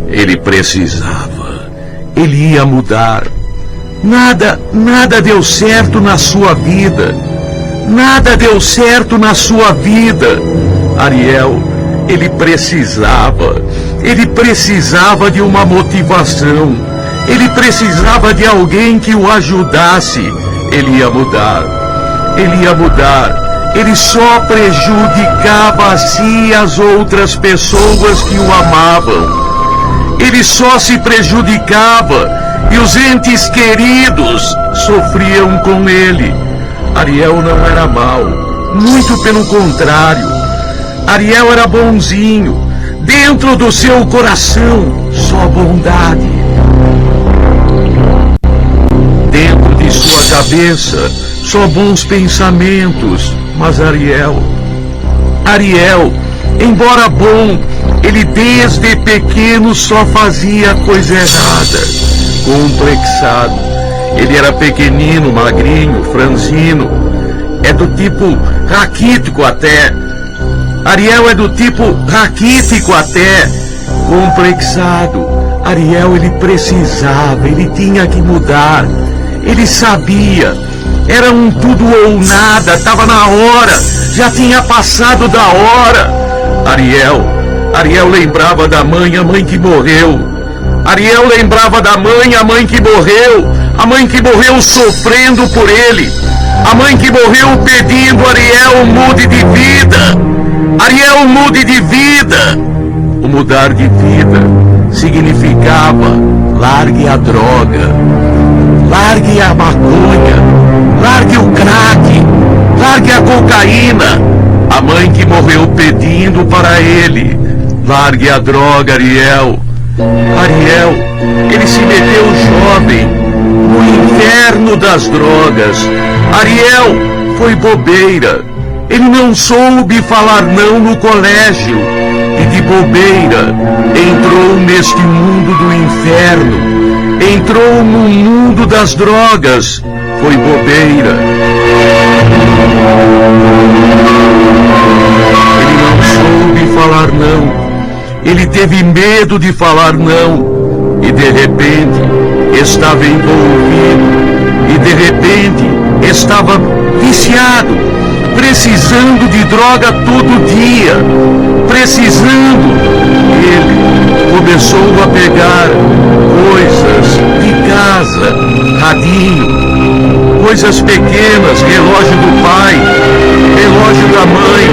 Ele precisava. Ele ia mudar. Nada deu certo na sua vida. Nada deu certo na sua vida. Ariel, ele precisava de uma motivação. Ele precisava de alguém que o ajudasse. Ele ia mudar. Ele só prejudicava a si e as outras pessoas que o amavam. Ele só se prejudicava e os entes queridos sofriam com ele. Ariel não era mau, muito pelo contrário. Ariel era bonzinho. Dentro do seu coração, só bondade. Dentro de sua cabeça, só bons pensamentos. Mas Ariel, embora bom, ele desde pequeno só fazia coisa errada. Complexado. Ele era pequenino, magrinho, franzino. É do tipo raquítico até. Ariel é do tipo raquítico até. Complexado. Ariel, ele precisava, ele tinha que mudar. Ele sabia. Era um tudo ou nada, estava na hora. Já tinha passado da hora. Ariel lembrava da mãe, a mãe que morreu. Ariel lembrava da mãe, a mãe que morreu. A mãe que morreu sofrendo por ele. A mãe que morreu pedindo: Ariel, mude de vida. Ariel, mude de vida. O mudar de vida significava: largue a droga, largue a maconha, largue o crack, largue a cocaína. A mãe que morreu pedindo para ele: largue a droga, Ariel. Ariel, ele se meteu jovem no inferno das drogas. Ariel foi bobeira. Ele não soube falar não no colégio. E de bobeira entrou neste mundo do inferno. Entrou no mundo das drogas. Foi bobeira. Ele não soube falar não. Ele teve medo de falar não. E de repente estava envolvido. E de repente estava viciado. Precisando de droga todo dia. Precisando. Ele começou a pegar coisas de casa, radinho, coisas pequenas, relógio do pai, relógio da mãe,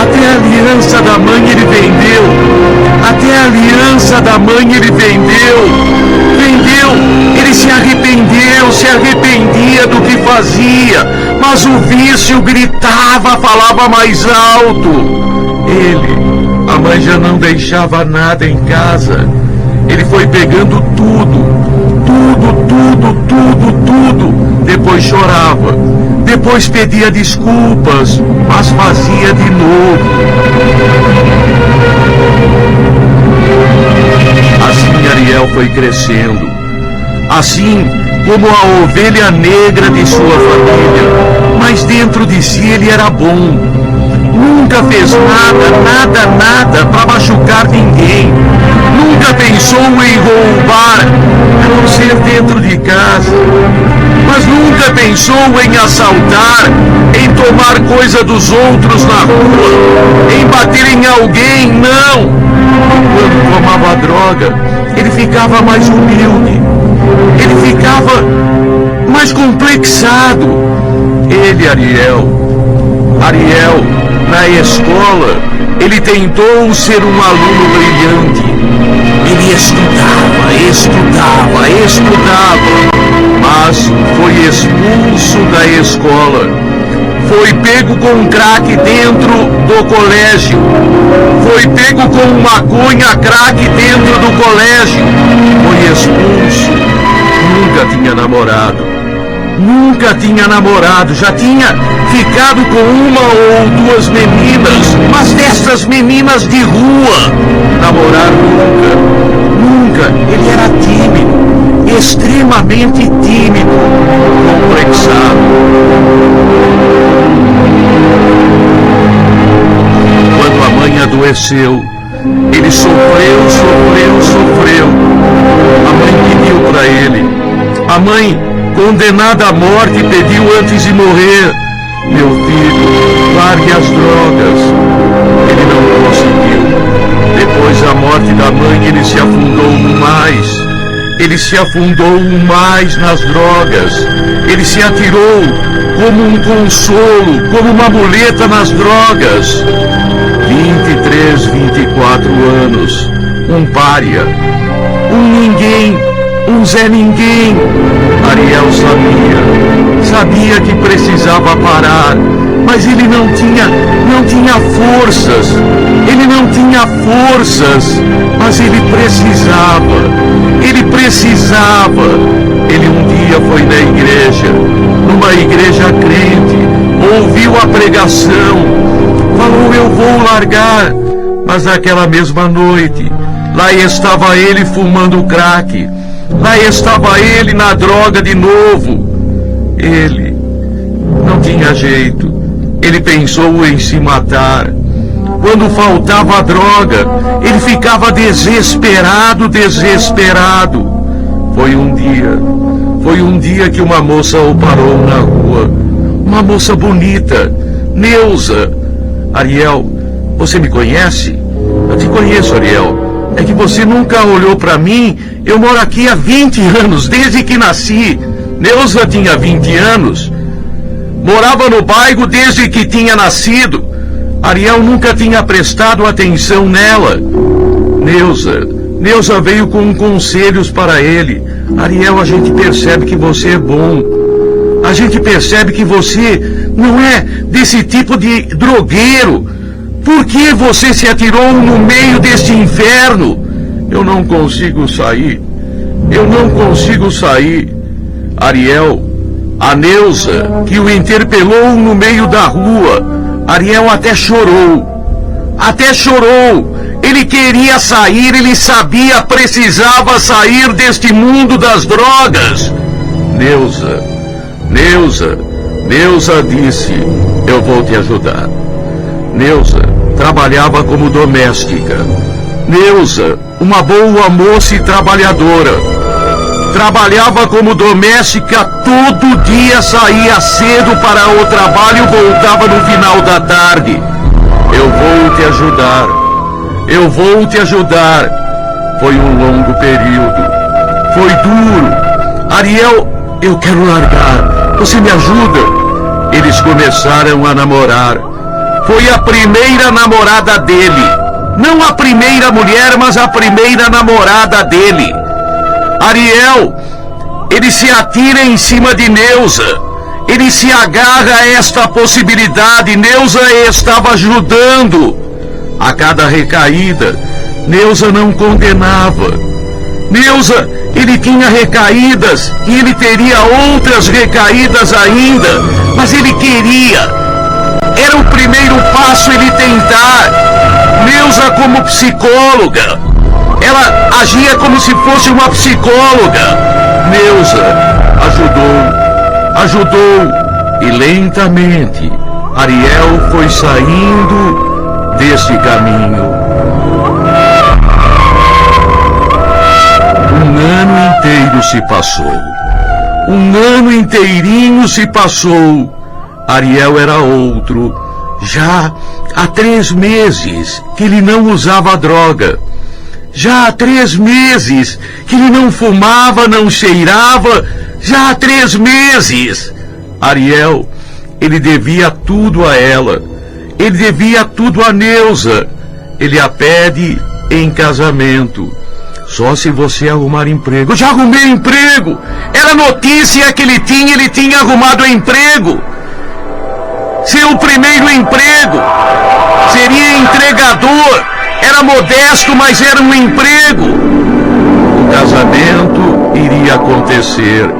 até a aliança da mãe ele vendeu, até a aliança da mãe ele vendeu, ele se arrependia do que fazia, mas o vício gritava, falava mais alto. A mãe já não deixava nada em casa. Ele foi pegando tudo. Depois chorava. Depois pedia desculpas, mas fazia de novo. Assim Ariel foi crescendo. Assim como a ovelha negra de sua família. Mas dentro de si ele era bom. Nunca fez nada para machucar ninguém. Nunca pensou em roubar, a não ser dentro de casa. Mas nunca pensou em assaltar, em tomar coisa dos outros na rua, em bater em alguém, não. Quando tomava droga, ele ficava mais humilde. Ele ficava mais complexado. Ariel, na escola, ele tentou ser um aluno brilhante. Ele estudava, mas foi expulso da escola. Foi pego com crack dentro do colégio. Foi pego com maconha, crack dentro do colégio. Foi expulso. Nunca tinha namorado, já tinha ficado com uma ou duas meninas, mas dessas meninas de rua. Namorar nunca. Ele era tímido, extremamente tímido, complexado. Quando a mãe adoeceu, ele sofreu. mãe, condenada à morte, pediu antes de morrer: meu filho, largue as drogas. Ele não conseguiu. Depois da morte da mãe, ele se afundou mais. Ele se afundou mais nas drogas. Ele se atirou como um consolo, como uma muleta nas drogas. 23, 24 anos. Um pária. Um ninguém. Um Zé Ninguém. Ariel sabia que precisava parar, mas ele não tinha forças. Ele não tinha forças, mas ele precisava. Ele um dia foi na igreja, numa igreja crente, ouviu a pregação, falou: eu vou largar. Mas naquela mesma noite, lá estava ele fumando crack. Lá estava ele na droga de novo. Ele não tinha jeito. Ele pensou em se matar. Quando faltava a droga, ele ficava desesperado. Foi um dia que uma moça o parou na rua. Uma moça bonita, Neuza. Ariel, você me conhece? Eu te conheço, Ariel. É que você nunca olhou para mim. Eu moro aqui há 20 anos, desde que nasci. Neuza tinha 20 anos. Morava no bairro desde que tinha nascido. Ariel nunca tinha prestado atenção nela. Neuza veio com conselhos para ele. Ariel, a gente percebe que você é bom. A gente percebe que você não é desse tipo de drogueiro. Por que você se atirou no meio deste inferno? Eu não consigo sair. Ariel, a Neuza, que o interpelou no meio da rua, Ariel até chorou. Ele queria sair, ele sabia, precisava sair deste mundo das drogas. Neuza disse: eu vou te ajudar. Neuza trabalhava como doméstica. Neuza, uma boa moça e trabalhadora. Trabalhava como doméstica todo dia, saía cedo para o trabalho e voltava no final da tarde. Eu vou te ajudar. Foi um longo período. Foi duro. Ariel, eu quero largar. Você me ajuda? Eles começaram a namorar. Foi a primeira namorada dele. Não a primeira mulher, mas a primeira namorada dele. Ariel, ele se atira em cima de Neuza. Ele se agarra a esta possibilidade. Neuza estava ajudando. A cada recaída, Neuza não condenava. Neuza, ele tinha recaídas e ele teria outras recaídas ainda, mas ele queria. Era o primeiro passo ele tentar. Neuza, como psicóloga, ela agia como se fosse uma psicóloga. Neuza ajudou e lentamente Ariel foi saindo desse caminho. Um ano inteiro se passou. Um ano inteirinho se passou. Ariel era outro. Já há 3 meses que ele não usava droga. Já há 3 meses que ele não fumava, não cheirava. Já há 3 meses. Ariel, ele devia tudo a ela. Ele devia tudo a Neuza. Ele a pede em casamento. Só se você arrumar emprego. Eu já arrumei emprego. Era notícia que ele tinha arrumado emprego. Seu primeiro emprego. Seria entregador. Era modesto, mas era um emprego. O casamento iria acontecer.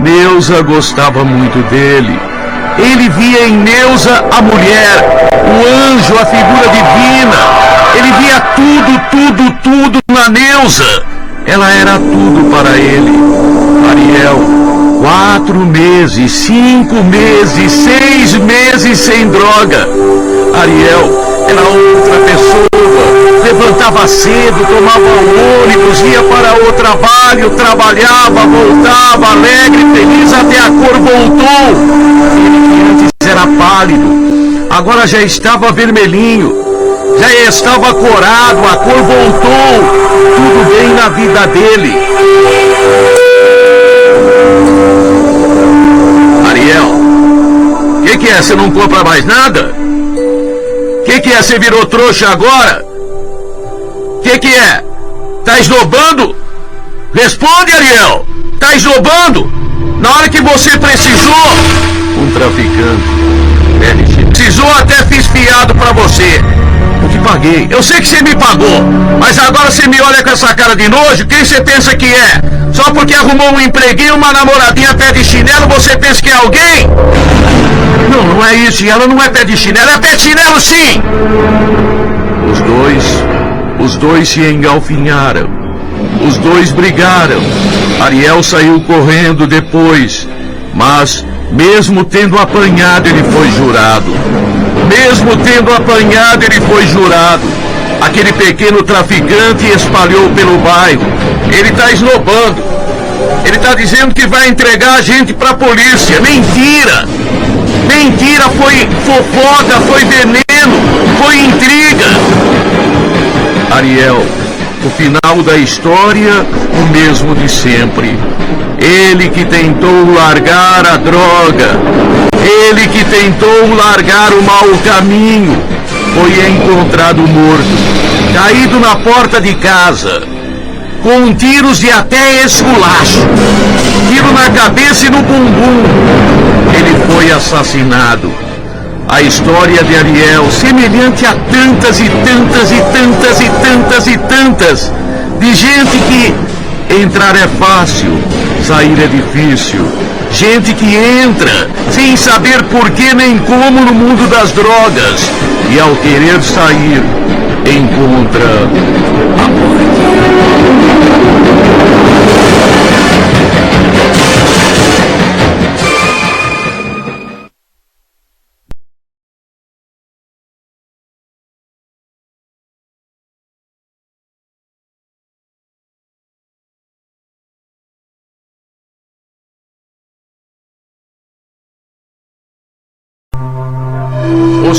Neuza gostava muito dele. Ele via em Neuza a mulher, o anjo, a figura divina. Ele via tudo na Neuza. Ela era tudo para ele. Ariel, 4 meses, 5 meses, 6 meses sem droga. Ariel era outra pessoa. Levantava cedo, tomava o ônibus, ia para o trabalho. trabalho, trabalhava, voltava, alegre, feliz, até a cor voltou. Ele que antes era pálido, agora já estava vermelhinho, já estava corado, a cor voltou, tudo bem na vida dele. Ariel, o que é? Você não compra mais nada? O que é? Você virou trouxa agora? O que é? Tá esnobando? Responde, Ariel! Tá esnobando? Na hora que você precisou, um traficante precisou, até fiz fiado pra você. Eu te paguei. Eu sei que você me pagou, mas agora você me olha com essa cara de nojo. Quem você pensa que é? Só porque arrumou um empreguinho, uma namoradinha pé de chinelo, você pensa que é alguém? Não, não é isso. E ela não é pé de chinelo, é pé de chinelo sim! Os dois se engalfinharam. Os dois brigaram. Ariel saiu correndo depois, mas mesmo tendo apanhado, ele foi jurado. Mesmo tendo apanhado, ele foi jurado. Aquele pequeno traficante espalhou pelo bairro. Ele está esnobando. Ele está dizendo que vai entregar a gente para a polícia. Mentira! Mentira, foi fofoca, foi veneno, foi intriga. Ariel, o final da história, o mesmo de sempre. Ele que tentou largar a droga, ele que tentou largar o mau caminho, foi encontrado morto, caído na porta de casa, com tiros e até esculacho, tiro na cabeça e no bumbum. Ele foi assassinado. A história de Ariel, semelhante a tantas e tantas e tantas e tantas e tantas, de gente que entrar é fácil, sair é difícil. Gente que entra sem saber por que nem como no mundo das drogas, e ao querer sair, encontra a morte. Ô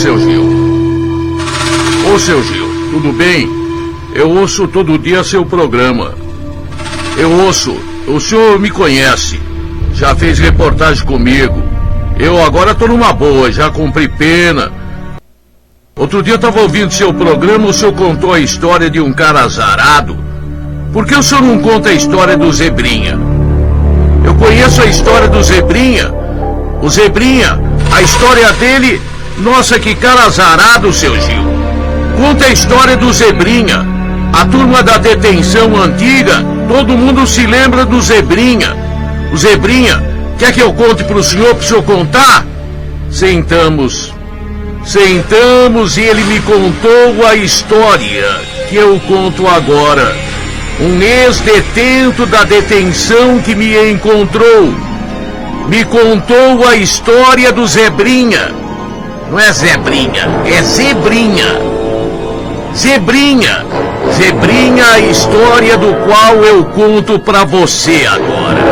seu Gil, tudo bem? Eu ouço todo dia seu programa. Eu ouço, o senhor me conhece, já fez reportagem comigo. Eu agora tô numa boa, já cumpri pena. Outro dia eu tava ouvindo seu programa, o senhor contou a história de um cara azarado. Por que o senhor não conta a história do Zebrinha? Eu conheço a história do Zebrinha. O Zebrinha, a história dele... Nossa, que cara azarado, seu Gil. Conta a história do Zebrinha. A turma da detenção antiga, todo mundo se lembra do Zebrinha. O Zebrinha, quer que eu conte pro senhor contar? Sentamos e ele me contou a história que eu conto agora. Um ex-detento da detenção que me encontrou me contou a história do Zebrinha. Não é Zebrinha, é Zebrinha. Zebrinha. Zebrinha, a história do qual eu conto pra você agora.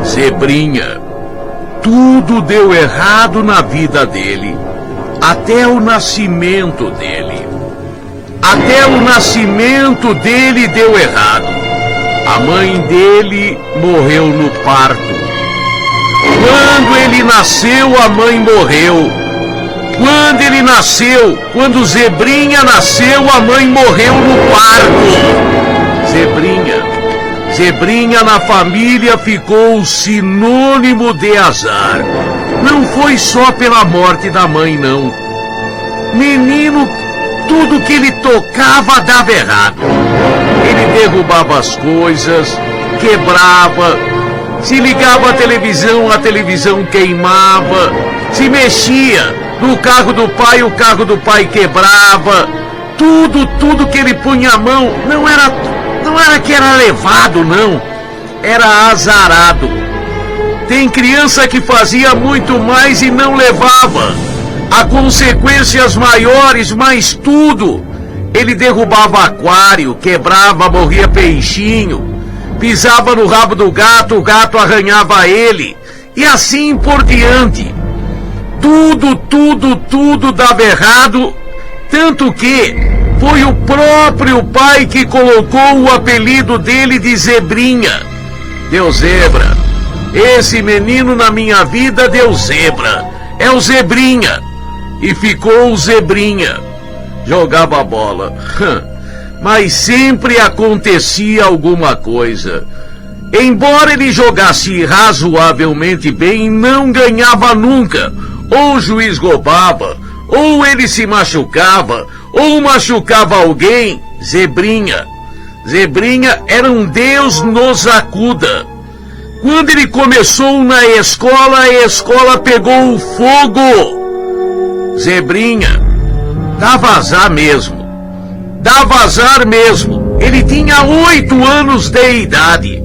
Zebrinha. Tudo deu errado na vida dele. Até o nascimento dele. Até o nascimento dele deu errado. A mãe dele morreu no parto. Quando ele nasceu, a mãe morreu. Quando ele nasceu, quando Zebrinha nasceu, a mãe morreu no parto. Zebrinha na família ficou sinônimo de azar. Não foi só pela morte da mãe, não. Menino, tudo que ele tocava dava errado. Ele derrubava as coisas, quebrava. Se ligava a televisão queimava. Se mexia no carro do pai, o carro do pai quebrava. Tudo que ele punha a mão, não era que era levado, não. Era azarado. Tem criança que fazia muito mais e não levava. Há consequências maiores, mas tudo Ele derrubava aquário, quebrava, morria peixinho, pisava no rabo do gato, o gato arranhava ele, e assim por diante. Tudo dava errado, tanto que foi o próprio pai que colocou o apelido dele de Zebrinha. Deu zebra. Esse menino na minha vida deu zebra. É o Zebrinha. E ficou o Zebrinha. Jogava bola. Mas sempre acontecia alguma coisa. Embora ele jogasse razoavelmente bem, não ganhava nunca. Ou o juiz roubava, ou ele se machucava, ou machucava alguém. Zebrinha. Zebrinha era um Deus nos acuda. Quando ele começou na escola, a escola pegou fogo. Zebrinha, dava azar mesmo. Dava azar mesmo. Ele tinha 8 anos de idade.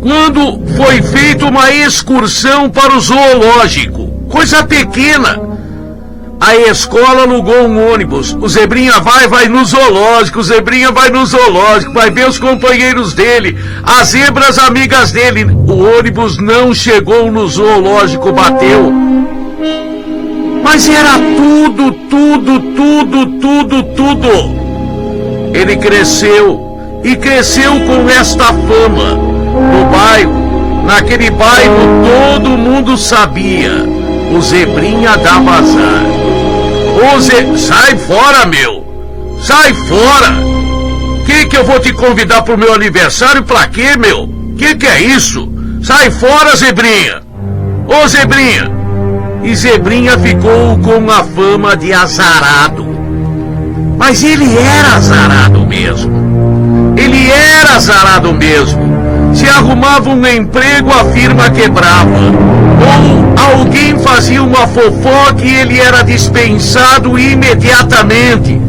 Quando foi feita uma excursão para o zoológico, coisa pequena, a escola alugou um ônibus. O Zebrinha vai no zoológico, o Zebrinha vai no zoológico, vai ver os companheiros dele, as zebras amigas dele. O ônibus não chegou no zoológico, bateu. Mas era tudo. Ele cresceu, e cresceu com esta fama. No bairro, naquele bairro, todo mundo sabia. O Zebrinha dava azar. Sai fora, meu! Sai fora! Que eu vou te convidar pro meu aniversário pra quê, meu? Que é isso? Sai fora, Zebrinha! Ô, Zebrinha! E Zebrinha ficou com a fama de azarado. Mas ele era azarado mesmo. Ele era azarado mesmo. Se arrumava um emprego, a firma quebrava. Ou alguém fazia uma fofoca e ele era dispensado imediatamente.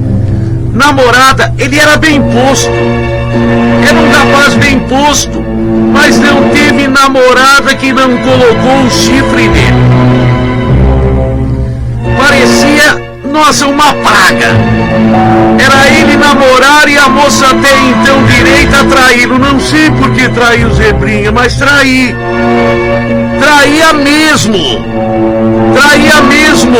Namorada, ele era bem posto. Era um rapaz bem posto, mas não teve namorada que não colocou o chifre nele. Parecia, nossa, uma praga. Era ele namorar e a moça até então direita a traí-lo. Não sei por que traiu o Zebrinha, mas traía. Traía mesmo. Traía mesmo.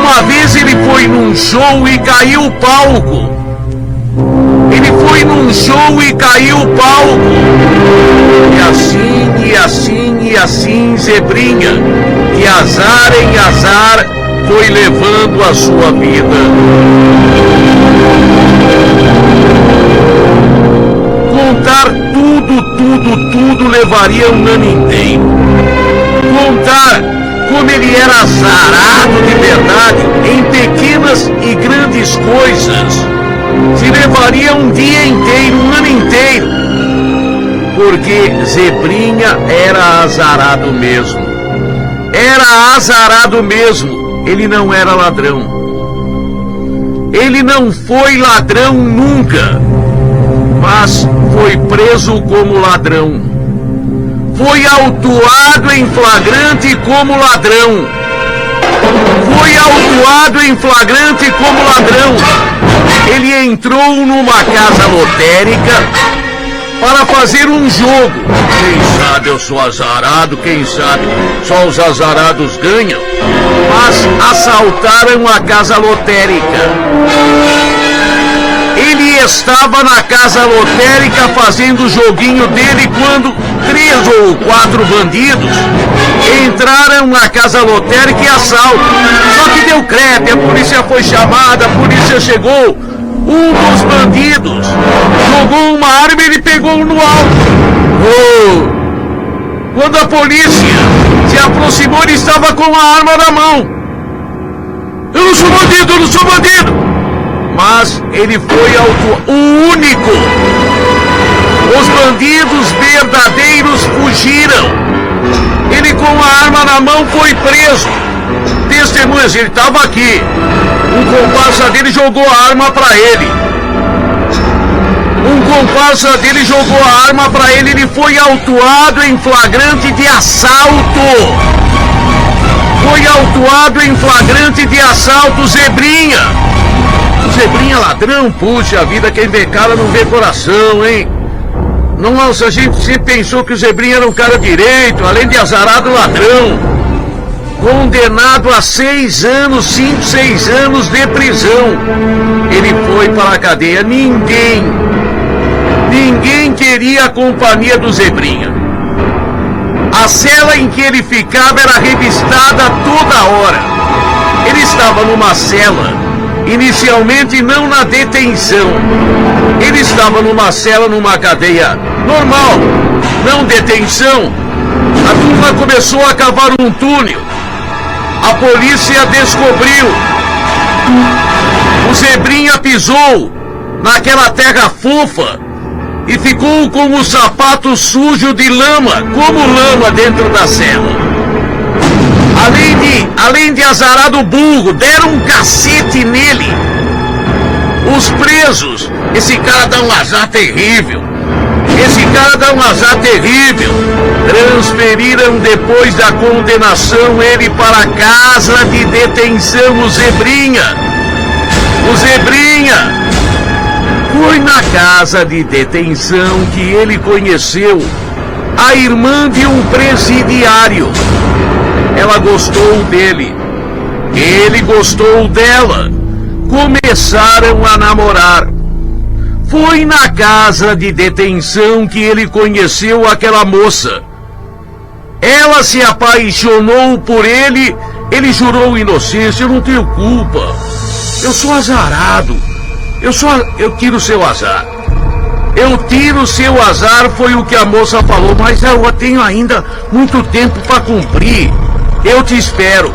Uma vez ele foi num show e caiu o palco. Ele foi num show e caiu o palco. E assim, Zebrinha, de azar em azar, foi levando a sua vida. Contar tudo levaria um ano inteiro. Contar como ele era azarado de verdade em pequenas e grandes coisas se levaria um dia inteiro, um ano inteiro. Porque Zebrinha era azarado mesmo. Era azarado mesmo. Ele não era ladrão. Ele não foi ladrão nunca, mas foi preso como ladrão. Foi autuado em flagrante como ladrão. Foi autuado em flagrante como ladrão. Ele entrou numa casa lotérica para fazer um jogo. Quem sabe eu sou azarado, quem sabe só os azarados ganham. Mas assaltaram a casa lotérica. Ele estava na casa lotérica fazendo o joguinho dele quando 3 ou 4 bandidos entraram na casa lotérica e assalto. Só que deu crepe, a polícia foi chamada, a polícia chegou. Um dos bandidos jogou uma arma e ele pegou no alto. Quando a polícia se aproximou, ele estava com a arma na mão. Eu não sou bandido, eu não sou bandido. Mas ele foi o único. Os bandidos verdadeiros fugiram. Ele com a arma na mão foi preso. Testemunhas, ele estava aqui. Um comparsa dele jogou a arma para ele. Ele foi autuado em flagrante de assalto. Foi autuado em flagrante de assalto, Zebrinha. O Zebrinha ladrão, puxa vida, quem vê cara não vê coração, hein? Nossa, a gente sempre pensou que o Zebrinha era um cara direito, além de azarado ladrão. Condenado a 6 anos, 5, 6 anos de prisão. Ele foi para a cadeia. Ninguém queria a companhia do Zebrinha. A cela em que ele ficava era revistada toda hora. Ele estava numa cela, inicialmente não na detenção. Ele estava numa cela, numa cadeia normal, não detenção. A turma começou a cavar um túnel. A polícia descobriu. O Zebrinha pisou naquela terra fofa e ficou com o sapato sujo de lama, como lama dentro da cela. Além de azarado burro, deram um cacete nele. Os presos, esse cara dá um azar terrível. Transferiram depois da condenação ele para a casa de detenção, o Zebrinha. Foi na casa de detenção que ele conheceu a irmã de um presidiário. Ela gostou dele. Ele gostou dela. Começaram a namorar. Foi na casa de detenção que ele conheceu aquela moça. Ela se apaixonou por ele. Ele jurou inocência. Eu não tenho culpa. Eu sou azarado. Eu tiro seu azar. Eu tiro seu azar, foi o que a moça falou. Mas eu tenho ainda muito tempo para cumprir. Eu te espero.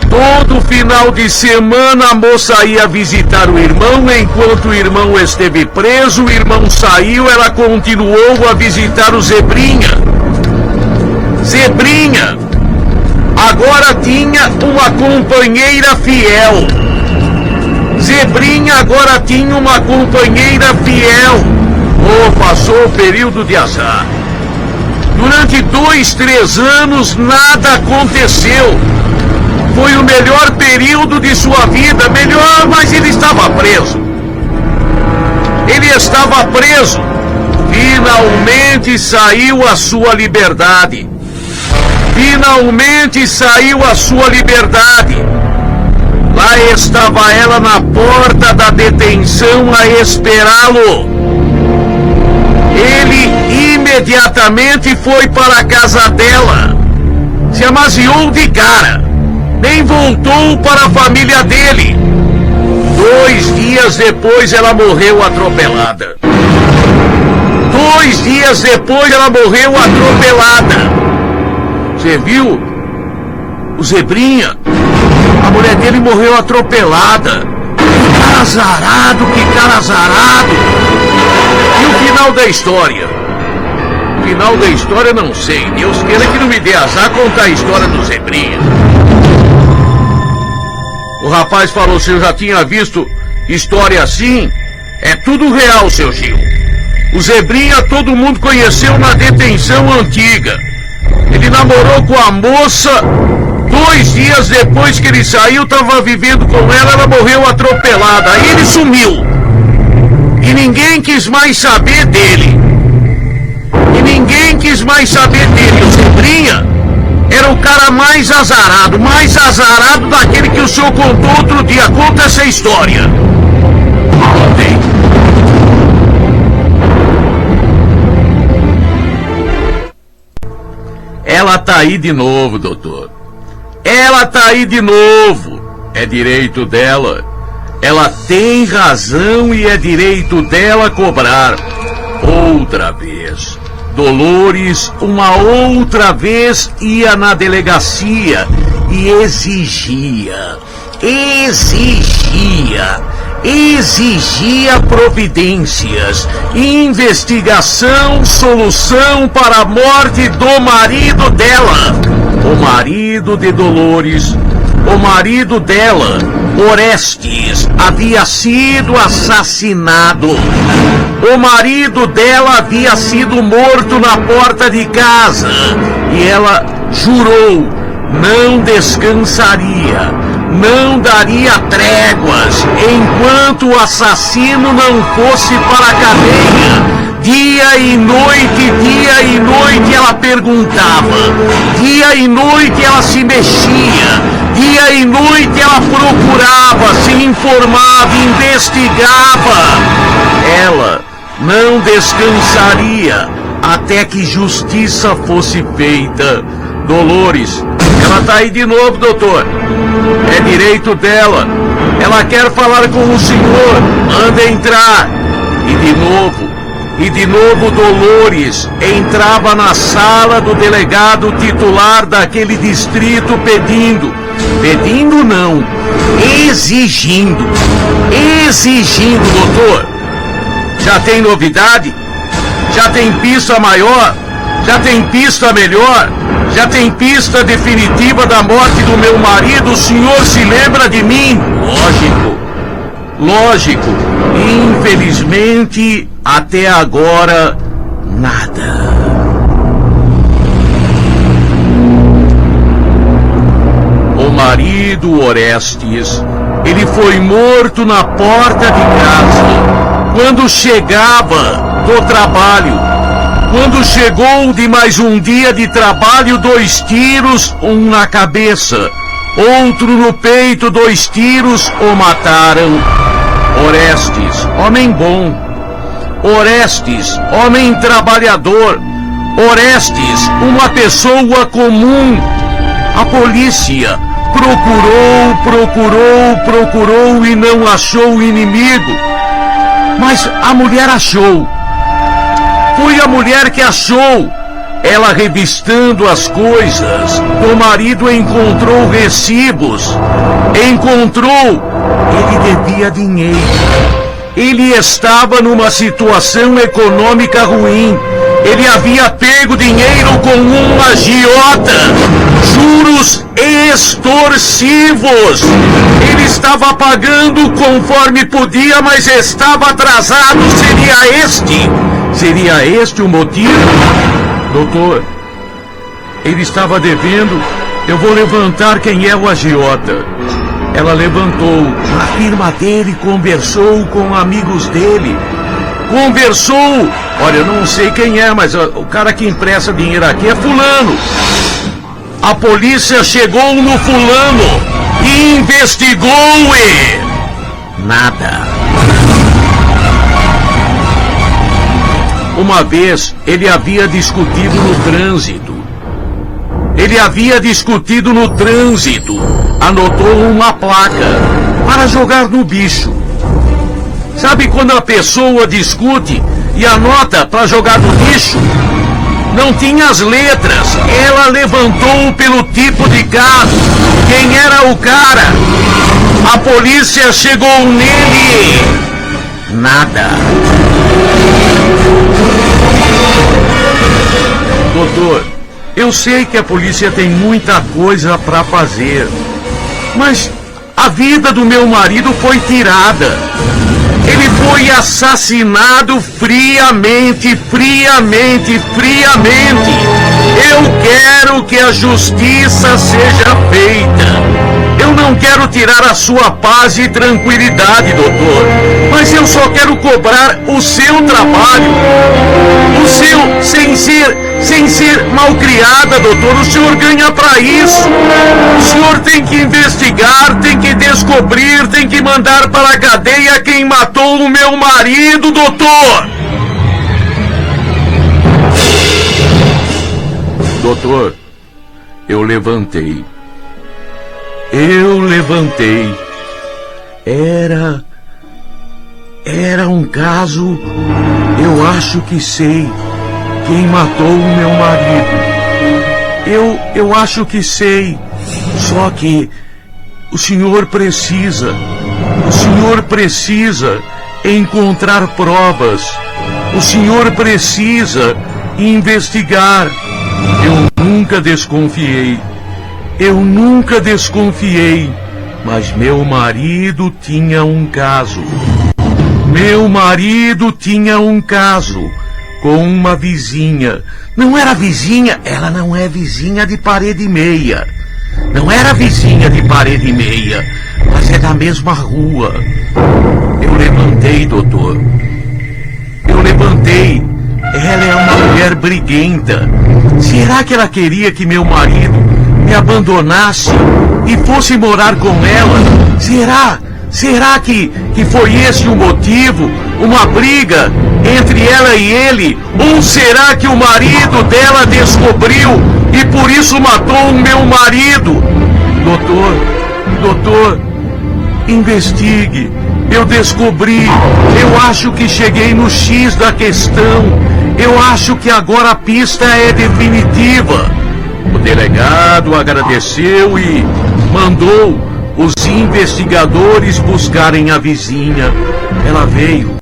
Todo final de semana a moça ia visitar o irmão. Enquanto o irmão esteve preso, o irmão saiu, ela continuou a visitar o Zebrinha. Zebrinha agora tinha uma companheira fiel. Passou o período de azar. Durante 2, 3 anos nada aconteceu. Foi o melhor período de sua vida, mas ele estava preso. Finalmente saiu a sua liberdade. Lá estava ela na porta da detenção a esperá-lo. Ele imediatamente foi para a casa dela. Se amaziou de cara. Nem voltou para a família dele. 2 dias depois ela morreu atropelada. Você viu? O Zebrinha, a mulher dele morreu atropelada. Que cara azarado. E o final da história? O final da história não sei. Deus queira que não me dê azar contar a história do Zebrinha. O rapaz falou, se eu já tinha visto história assim, é tudo real, seu Gil. O Zebrinha todo mundo conheceu na detenção antiga. Ele namorou com a moça, 2 dias depois que ele saiu, estava vivendo com ela, ela morreu atropelada. Aí ele sumiu. E ninguém quis mais saber dele. O Zebrinha era o cara mais azarado daquele que o senhor contou outro dia. Conta essa história. Contei. Ela tá aí de novo, doutor. É direito dela. Ela tem razão e é direito dela cobrar. Outra vez. Dolores, uma outra vez, ia na delegacia e exigia providências, investigação, solução para a morte do marido dela. O marido de Dolores, o marido dela, Orestes, havia sido assassinado. O marido dela havia sido morto na porta de casa. E ela jurou, não descansaria, não daria tréguas enquanto o assassino não fosse para a cadeia. Dia e noite ela perguntava. Dia e noite ela se mexia. Dia e noite ela procurava, se informava, investigava. Ela não descansaria até que justiça fosse feita. Dolores, ela tá aí de novo, doutor. É direito dela. Ela quer falar com o senhor. Manda entrar. E de novo Dolores entrava na sala do delegado titular daquele distrito pedindo não, exigindo, doutor. Já tem novidade? Já tem pista maior? Já tem pista melhor? Já tem pista definitiva da morte do meu marido? O senhor se lembra de mim? Lógico. Infelizmente, até agora, nada. O marido Orestes, ele foi morto na porta de casa, quando chegava do trabalho. Quando chegou de mais um dia de trabalho, 2 tiros, um na cabeça, outro no peito, 2 tiros, o mataram. Orestes, homem bom. Orestes, homem trabalhador. Orestes, uma pessoa comum. A polícia procurou e não achou o inimigo. Mas a mulher achou. Foi a mulher que achou. Ela revistando as coisas. O marido encontrou recibos. Ele devia dinheiro. Ele estava numa situação econômica ruim. Ele havia pego dinheiro com um agiota. Juros extorsivos. Ele estava pagando conforme podia, mas estava atrasado. Seria este o motivo? Doutor, ele estava devendo. Eu vou levantar quem é o agiota. Ela levantou a firma dele, conversou com amigos dele. Olha, eu não sei quem é, mas o cara que empresta dinheiro aqui é fulano. A polícia chegou no fulano e investigou e... nada. Uma vez ele havia discutido no trânsito. Anotou uma placa para jogar no bicho. Sabe quando a pessoa discute e anota para jogar no lixo? Não tinha as letras. Ela levantou pelo tipo de carro. Quem era o cara? A polícia chegou nele. Nada. Doutor, eu sei que a polícia tem muita coisa para fazer, mas a vida do meu marido foi tirada. Ele foi assassinado friamente. Eu quero que a justiça seja feita. Eu não quero tirar a sua paz e tranquilidade, doutor, mas eu só quero cobrar o seu trabalho. O seu, sem ser malcriada, doutor. O senhor ganha para isso. O senhor tem que investigar, tem que descobrir, tem que mandar para a cadeia quem matou o meu marido, doutor. Doutor, eu levantei. Era um caso, eu acho que sei quem matou o meu marido. Eu acho que sei, só que o senhor precisa encontrar provas. O senhor precisa investigar. Eu nunca desconfiei, mas meu marido tinha um caso. Com uma vizinha. Não era vizinha, ela não é vizinha de parede e meia. Não era vizinha de parede e meia, mas é da mesma rua. Eu levantei, doutor. Eu levantei. Ela é uma mulher briguenta. Será que ela queria que meu marido me abandonasse e fosse morar com ela? Será que foi esse o motivo? Uma briga entre ela e ele? Ou será que o marido dela descobriu e por isso matou o meu marido? Doutor, investigue. Eu descobri. Eu acho que cheguei no X da questão. Eu acho que agora a pista é definitiva. O delegado agradeceu e mandou os investigadores buscarem a vizinha. Ela veio,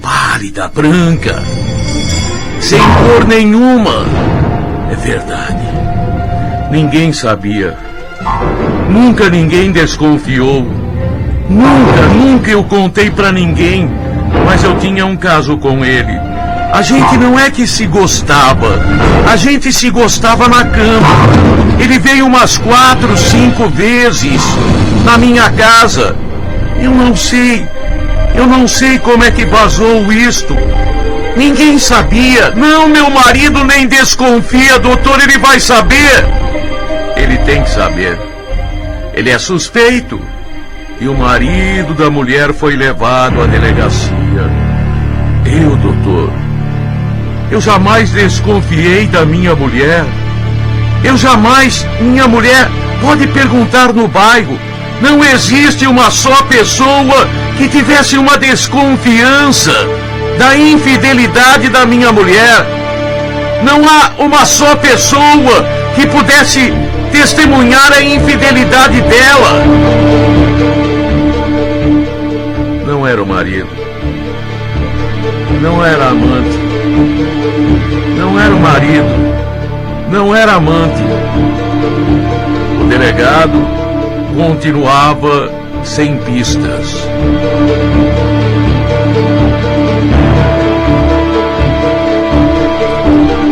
pálida, branca, sem cor nenhuma. É verdade. Ninguém sabia. Nunca ninguém desconfiou. Nunca eu contei pra ninguém. Mas eu tinha um caso com ele. A gente não é que se gostava. A gente se gostava na cama. Ele veio umas 4, 5 vezes na minha casa. Eu não sei como é que vazou isto. Ninguém sabia. Não, meu marido nem desconfia, doutor, ele vai saber. Ele tem que saber. Ele é suspeito. E o marido da mulher foi levado à delegacia. Doutor, eu jamais desconfiei da minha mulher. Minha mulher pode perguntar no bairro. Não existe uma só pessoa que tivesse uma desconfiança da infidelidade da minha mulher. Não há uma só pessoa que pudesse testemunhar a infidelidade dela. Não era o marido. Não era amante. Não era o marido. Não era amante. O delegado continuava sem pistas.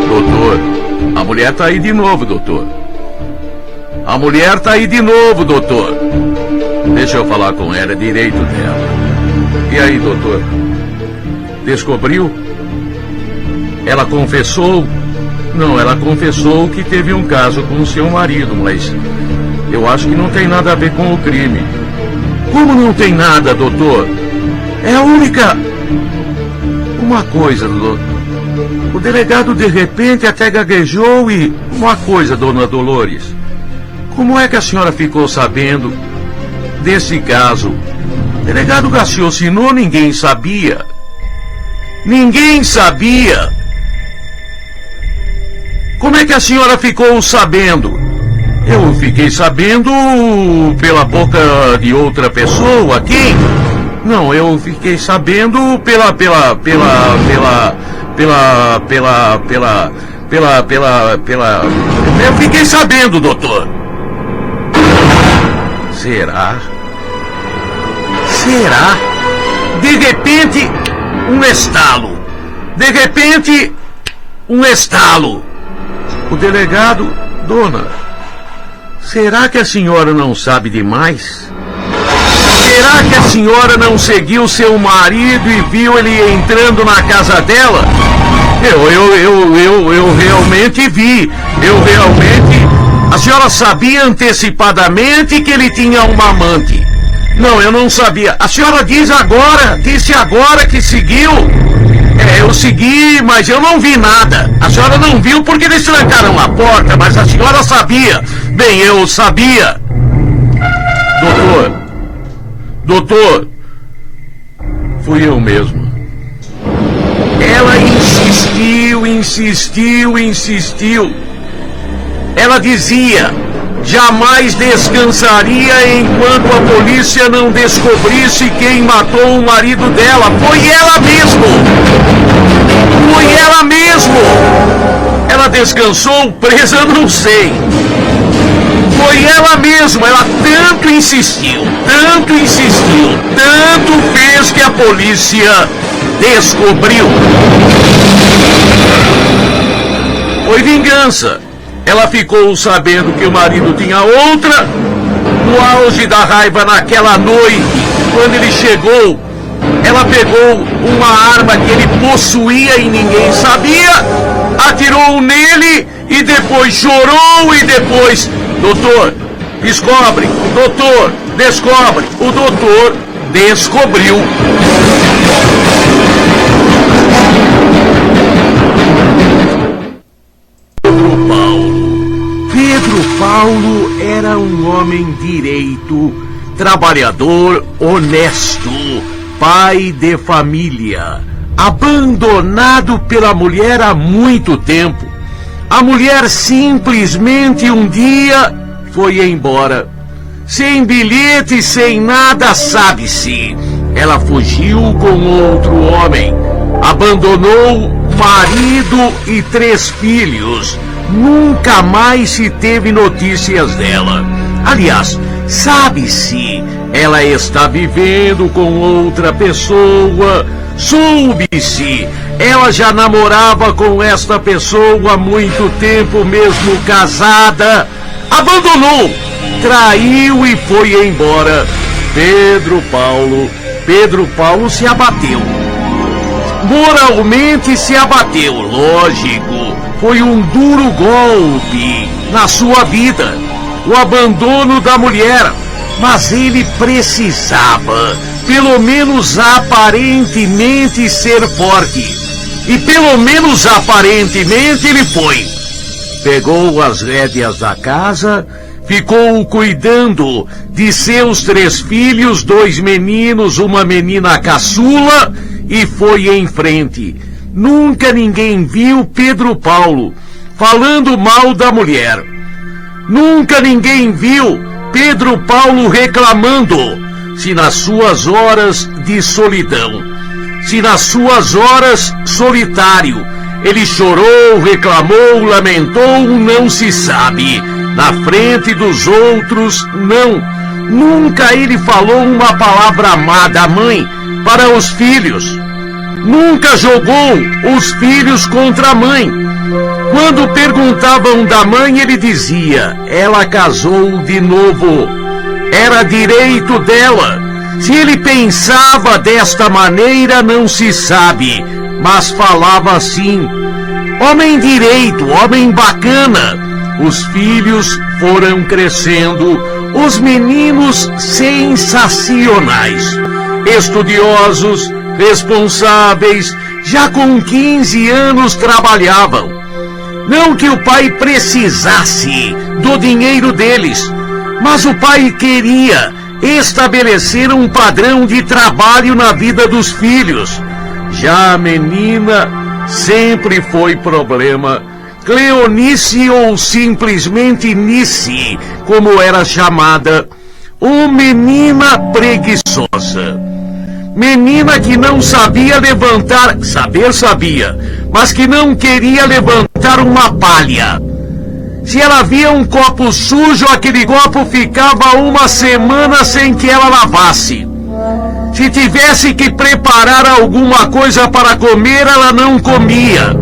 Doutor, a mulher tá aí de novo, doutor. A mulher tá aí de novo, doutor. Deixa eu falar com ela, é direito dela. E aí, doutor? Descobriu? Ela confessou? Não, ela confessou que teve um caso com o seu marido, mas eu acho que não tem nada a ver com o crime. Como não tem nada, doutor? É a única... Uma coisa, doutor. O delegado de repente até gaguejou e... Uma coisa, dona Dolores. Como é que a senhora ficou sabendo desse caso? O delegado raciocinou, ninguém sabia. Ninguém sabia. Como é que a senhora ficou sabendo? Eu fiquei sabendo pela boca de outra pessoa. Quem? Não, eu fiquei sabendo pela... Eu fiquei sabendo, doutor. Será? De repente, um estalo. O delegado... Dona, será que a senhora não sabe demais? Será que a senhora não seguiu seu marido e viu ele entrando na casa dela? Eu realmente vi. A senhora sabia antecipadamente que ele tinha uma amante? Não, eu não sabia. A senhora disse agora que seguiu. Eu segui, mas eu não vi nada. A senhora não viu porque eles trancaram a porta, mas a senhora sabia. Bem, eu sabia. Doutor, fui eu mesmo. Ela insistiu. Ela dizia, jamais descansaria enquanto a polícia não descobrisse quem matou o marido dela. Foi ela mesmo. Ela descansou, presa, não sei. Foi ela mesma, ela tanto insistiu, tanto fez que a polícia descobriu. Foi vingança. Ela ficou sabendo que o marido tinha outra. No auge da raiva naquela noite, quando ele chegou, ela pegou uma arma que ele possuía e ninguém sabia, atirou nele e depois chorou e depois, doutor, descobre, doutor, descobre. O doutor descobriu. Pedro Paulo era um homem direito, trabalhador, honesto, pai de família, abandonado pela mulher há muito tempo. A mulher simplesmente um dia foi embora. Sem bilhete, sem nada, sabe-se. Ela fugiu com outro homem, abandonou marido e 3 filhos. Nunca mais se teve notícias dela. Aliás, sabe-se, ela está vivendo com outra pessoa. Soube-se, ela já namorava com esta pessoa há muito tempo, mesmo casada. Abandonou, traiu e foi embora. Pedro Paulo se abateu. Moralmente se abateu, lógico. Foi um duro golpe na sua vida, o abandono da mulher, mas ele precisava, pelo menos aparentemente, ser forte. E pelo menos aparentemente ele foi. Pegou as rédeas da casa, ficou cuidando de seus 3 filhos, 2 meninos, uma menina caçula, e foi em frente. Nunca ninguém viu Pedro Paulo falando mal da mulher. Nunca ninguém viu Pedro Paulo reclamando, se nas suas horas de solidão, se nas suas horas solitário, ele chorou, reclamou, lamentou, não se sabe. Na frente dos outros, não. Nunca ele falou uma palavra má da mãe para os filhos. Nunca jogou os filhos contra a mãe. Quando perguntavam da mãe, ele dizia: ela casou de novo. Era direito dela. Se ele pensava desta maneira, não se sabe, mas falava assim. Homem direito, homem bacana. Os filhos foram crescendo, os meninos sensacionais, estudiosos, responsáveis, já com 15 anos trabalhavam. Não que o pai precisasse do dinheiro deles, mas o pai queria estabelecer um padrão de trabalho na vida dos filhos. Já a menina sempre foi problema. Cleonice, ou simplesmente Nice, como era chamada, uma menina preguiçosa. Menina que não sabia levantar, saber sabia, mas que não queria levantar uma palha. Se ela via um copo sujo, aquele copo ficava uma semana sem que ela lavasse. Se tivesse que preparar alguma coisa para comer, ela não comia.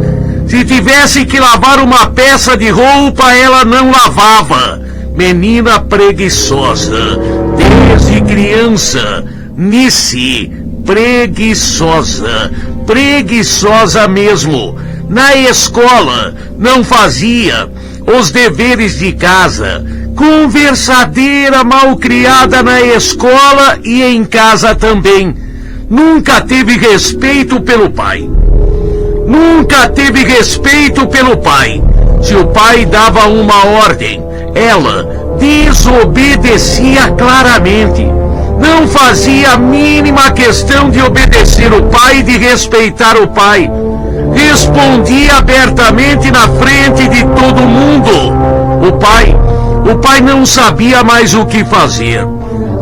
Se tivesse que lavar uma peça de roupa, ela não lavava. Menina preguiçosa, desde criança. Nice, preguiçosa, preguiçosa mesmo. Na escola, não fazia os deveres de casa. Conversadeira, malcriada na escola e em casa também. Nunca teve respeito pelo pai. Nunca teve respeito pelo pai. Se o pai dava uma ordem, ela desobedecia claramente. Não fazia a mínima questão de obedecer o pai e de respeitar o pai. Respondia abertamente na frente de todo mundo. O pai não sabia mais o que fazer.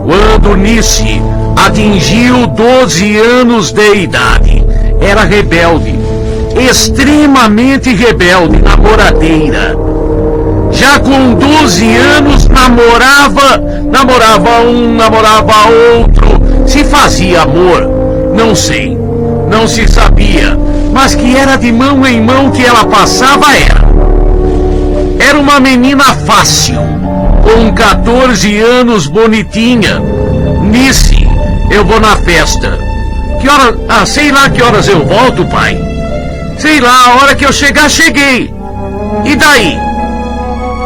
Quando Nice atingiu 12 anos de idade, era rebelde, extremamente rebelde, namoradeira. Já com 12 anos namorava um, namorava outro, se fazia amor, não sei, não se sabia, mas que era de mão em mão que ela passava, era. Era uma menina fácil, com 14 anos, bonitinha. Nice, eu vou na festa. Que hora? Ah, sei lá que horas eu volto, pai. Sei lá, a hora que eu chegar, cheguei. E daí?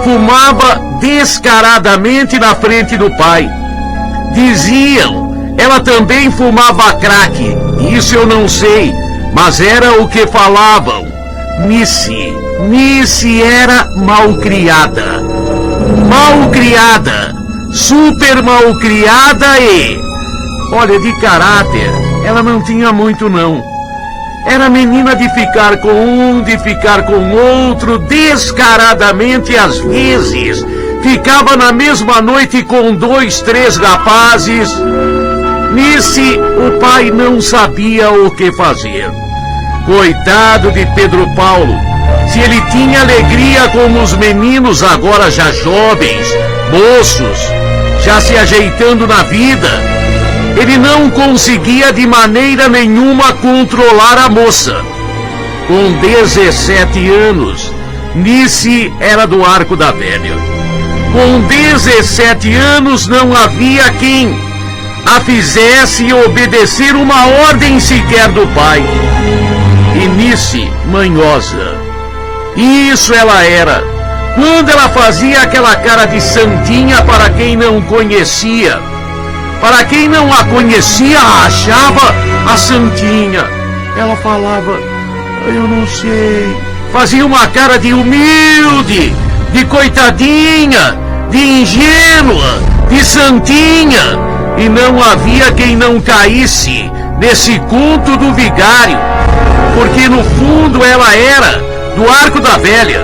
Fumava descaradamente na frente do pai. Diziam, ela também fumava crack. Isso eu não sei, mas era o que falavam. Nice era malcriada. Malcriada. Super malcriada e... Olha, de caráter, ela não tinha muito não. Era menina de ficar com um, de ficar com outro, descaradamente às vezes. Ficava na mesma noite com 2, 3 rapazes. Nice, o pai não sabia o que fazer. Coitado de Pedro Paulo. Se ele tinha alegria como os meninos agora já jovens, moços, já se ajeitando na vida, ele não conseguia de maneira nenhuma controlar a moça. Com 17 anos, Nice era do Arco da Velha. Com 17 anos não havia quem a fizesse obedecer uma ordem sequer do pai. E Nice, manhosa. Isso ela era. Quando ela fazia aquela cara de santinha para quem não conhecia, para quem não a conhecia, a achava a santinha. Ela falava, eu não sei. Fazia uma cara de humilde, de coitadinha, de ingênua, de santinha. E não havia quem não caísse nesse conto do vigário, porque no fundo ela era do Arco da Velha.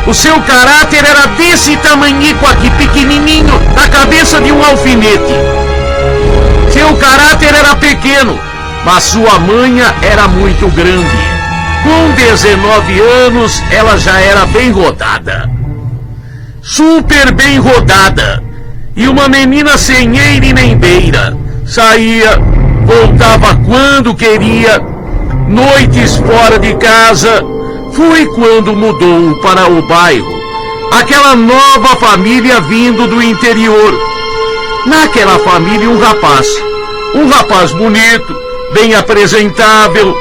O seu caráter era desse tamanhico aqui, pequenininho, na cabeça de um alfinete. Seu caráter era pequeno, mas sua manha era muito grande. Com 19 anos, ela já era bem rodada. Super bem rodada. E uma menina sem eira e nem beira. Saía, voltava quando queria, noites fora de casa. Foi quando mudou para o bairro, aquela nova família vindo do interior. Naquela família um rapaz bonito, bem apresentável,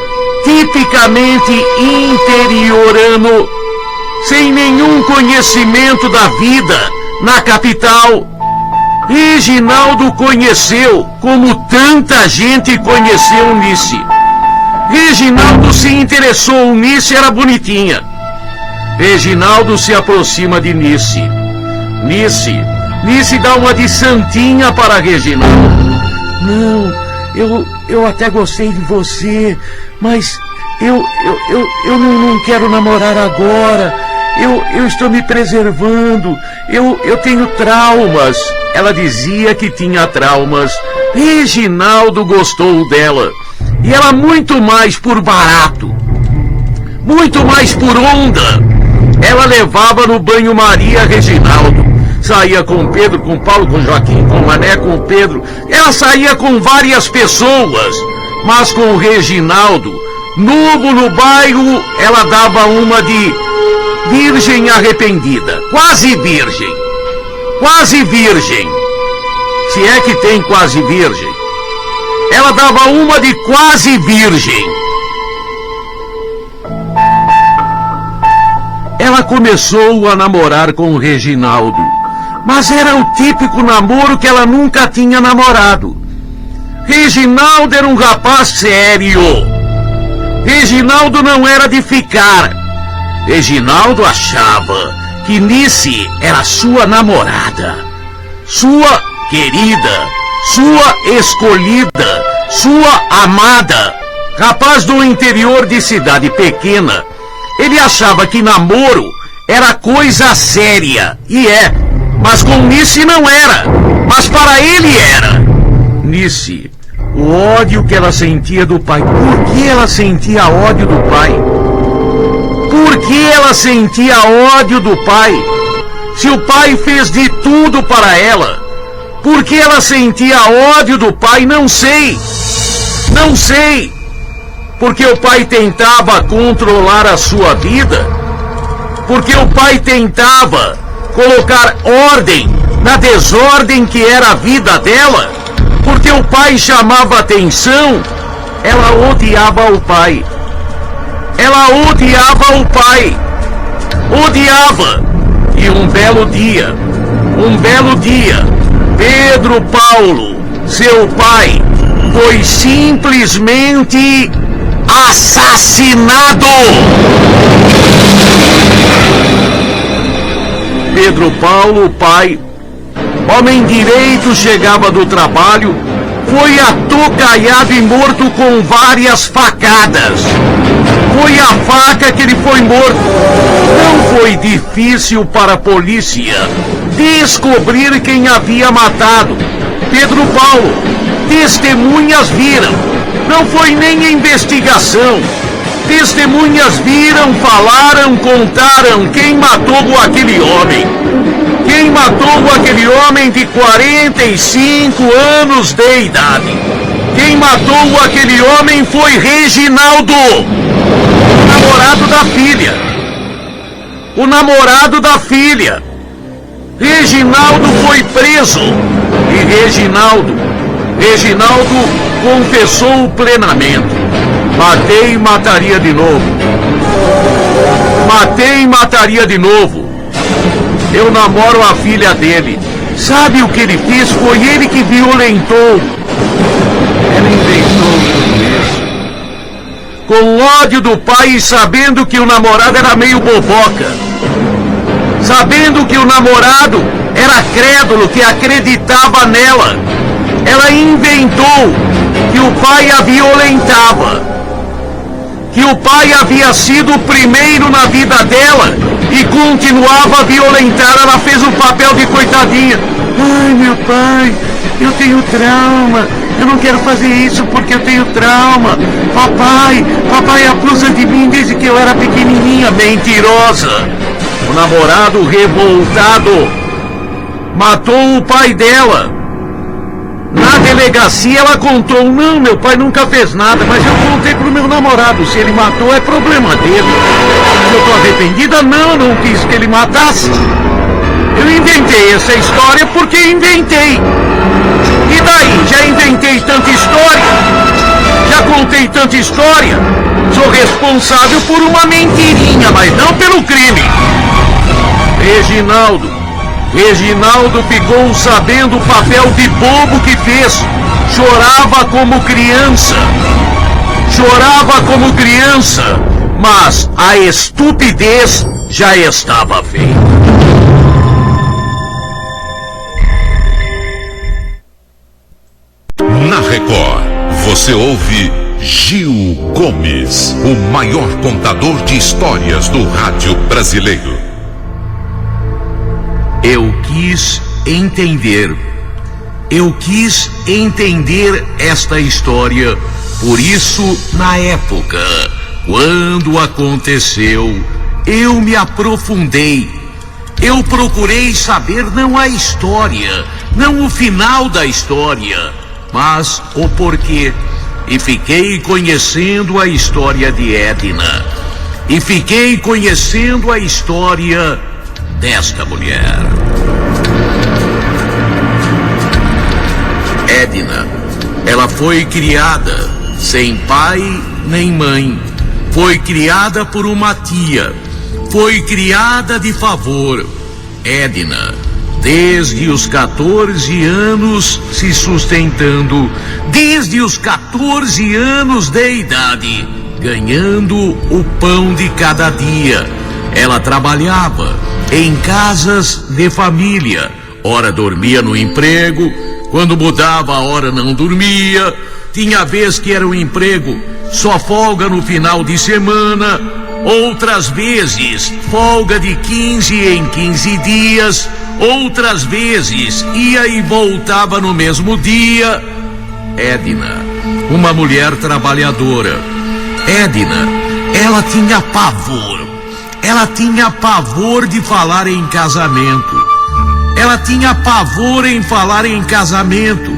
tipicamente interiorano, sem nenhum conhecimento da vida na capital. Reginaldo conheceu, como tanta gente conheceu Nice. Reginaldo se interessou, Nice era bonitinha. Reginaldo se aproxima de Nice. Nice dá uma de santinha para Reginaldo. Não, eu até gostei de você, mas eu não quero namorar agora. Eu estou me preservando. Eu tenho traumas. Ela dizia que tinha traumas. Reginaldo gostou dela. E ela muito mais por barato, muito mais por onda. Ela levava no banho-maria Reginaldo. Saía com Pedro, com Paulo, com Joaquim, com Mané, com Pedro. Ela saía com várias pessoas, mas com Reginaldo, novo no bairro, ela dava uma de virgem arrependida. Quase virgem. Quase virgem. Se é que tem quase virgem. Ela dava uma de quase virgem. Ela começou a namorar com o Reginaldo, mas era o típico namoro que ela nunca tinha namorado. Reginaldo era um rapaz sério. Reginaldo não era de ficar. Reginaldo achava que Nice era sua namorada, sua querida, sua escolhida, sua amada. Rapaz do interior de cidade pequena, ele achava que namoro era coisa séria, e é, mas com Nice não era, mas para ele era. Nice, o ódio que ela sentia do pai. Por que ela sentia ódio do pai? Por que ela sentia ódio do pai? Se o pai fez de tudo para ela, por que ela sentia ódio do pai? Não sei. Não sei. Porque o pai tentava controlar a sua vida? Porque o pai tentava colocar ordem na desordem que era a vida dela. Porque o pai chamava atenção, ela odiava o pai. Ela odiava o pai. Odiava. E um belo dia, Pedro Paulo, seu pai, foi simplesmente assassinado. Pedro Paulo, o pai, homem direito, chegava do trabalho, foi atocaiado e morto com várias facadas. Foi a faca que ele foi morto. Não foi difícil para a polícia descobrir quem havia matado Pedro Paulo. Testemunhas viram. Não foi nem investigação. Testemunhas viram, falaram, contaram quem matou aquele homem. Quem matou aquele homem de 45 anos de idade. Quem matou aquele homem foi Reginaldo, o namorado da filha. O namorado da filha. Reginaldo foi preso. E Reginaldo confessou plenamente. Matei e mataria de novo. Matei e mataria de novo. Eu namoro a filha dele. Sabe o que ele fez? Foi ele que violentou. Ela inventou tudo isso. Com ódio do pai e sabendo que o namorado era meio boboca. Sabendo que o namorado era crédulo, que acreditava nela. Ela inventou que o pai a violentava. Que o pai havia sido o primeiro na vida dela e continuava a violentar. Ela fez o papel de coitadinha. Ai, meu pai, eu tenho trauma. Eu não quero fazer isso porque eu tenho trauma. Papai abusa de mim desde que eu era pequenininha. Mentirosa. O namorado revoltado matou o pai dela. Na delegacia ela contou, não, meu pai nunca fez nada, mas eu contei pro meu namorado, se ele matou é problema dele. Eu tô arrependida? Não, eu não quis que ele matasse. Eu inventei essa história porque inventei. E daí? Já inventei tanta história, já contei tanta história, sou responsável por uma mentirinha, mas não pelo crime. Reginaldo ficou sabendo o papel de bobo que fez. Chorava como criança, mas a estupidez já estava feita. Na Record, você ouve Gil Gomes, o maior contador de histórias do rádio brasileiro. Eu quis entender esta história. Por isso, na época, quando aconteceu, eu me aprofundei. Eu procurei saber não a história, não o final da história, mas o porquê. E fiquei conhecendo a história de Edna. E fiquei conhecendo a história desta mulher. Edna, ela foi criada sem pai nem mãe. Foi criada por uma tia. Foi criada de favor. Edna, desde os 14 anos se sustentando, desde os 14 anos de idade, ganhando o pão de cada dia. Ela trabalhava em casas de família. Ora dormia no emprego, quando mudava a hora não dormia. Tinha vez que era um emprego só folga no final de semana, outras vezes folga de 15 em 15 dias, outras vezes ia e voltava no mesmo dia. Edna, uma mulher trabalhadora. Edna, ela tinha pavor. Ela tinha pavor de falar em casamento. Ela tinha pavor em falar em casamento.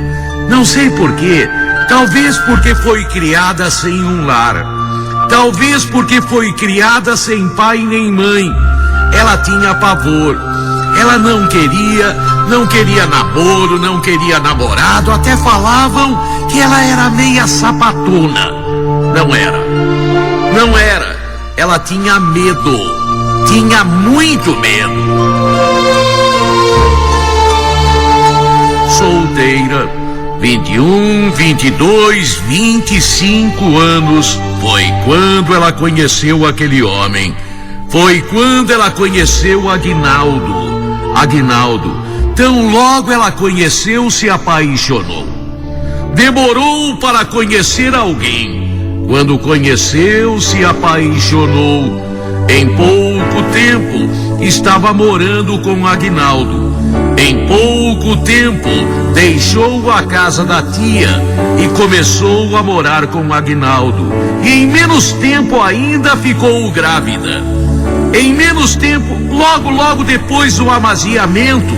Não sei porquê. Talvez porque foi criada sem um lar. Talvez porque foi criada sem pai nem mãe. ela tinha pavor. Ela não queria namoro, não queria namorado, até falavam que ela era meia sapatona. Não era. Ela tinha medo, tinha muito medo. Solteira, 21, 22, 25 anos, foi quando ela conheceu aquele homem. Foi quando ela conheceu Aguinaldo. Tão logo ela conheceu, se apaixonou. Demorou para conhecer alguém. Quando conheceu, se apaixonou. Em pouco tempo, estava morando com Aguinaldo. Em pouco tempo, deixou a casa da tia e começou a morar com Aguinaldo. E em menos tempo ainda ficou grávida. Em menos tempo, logo depois do amaziamento,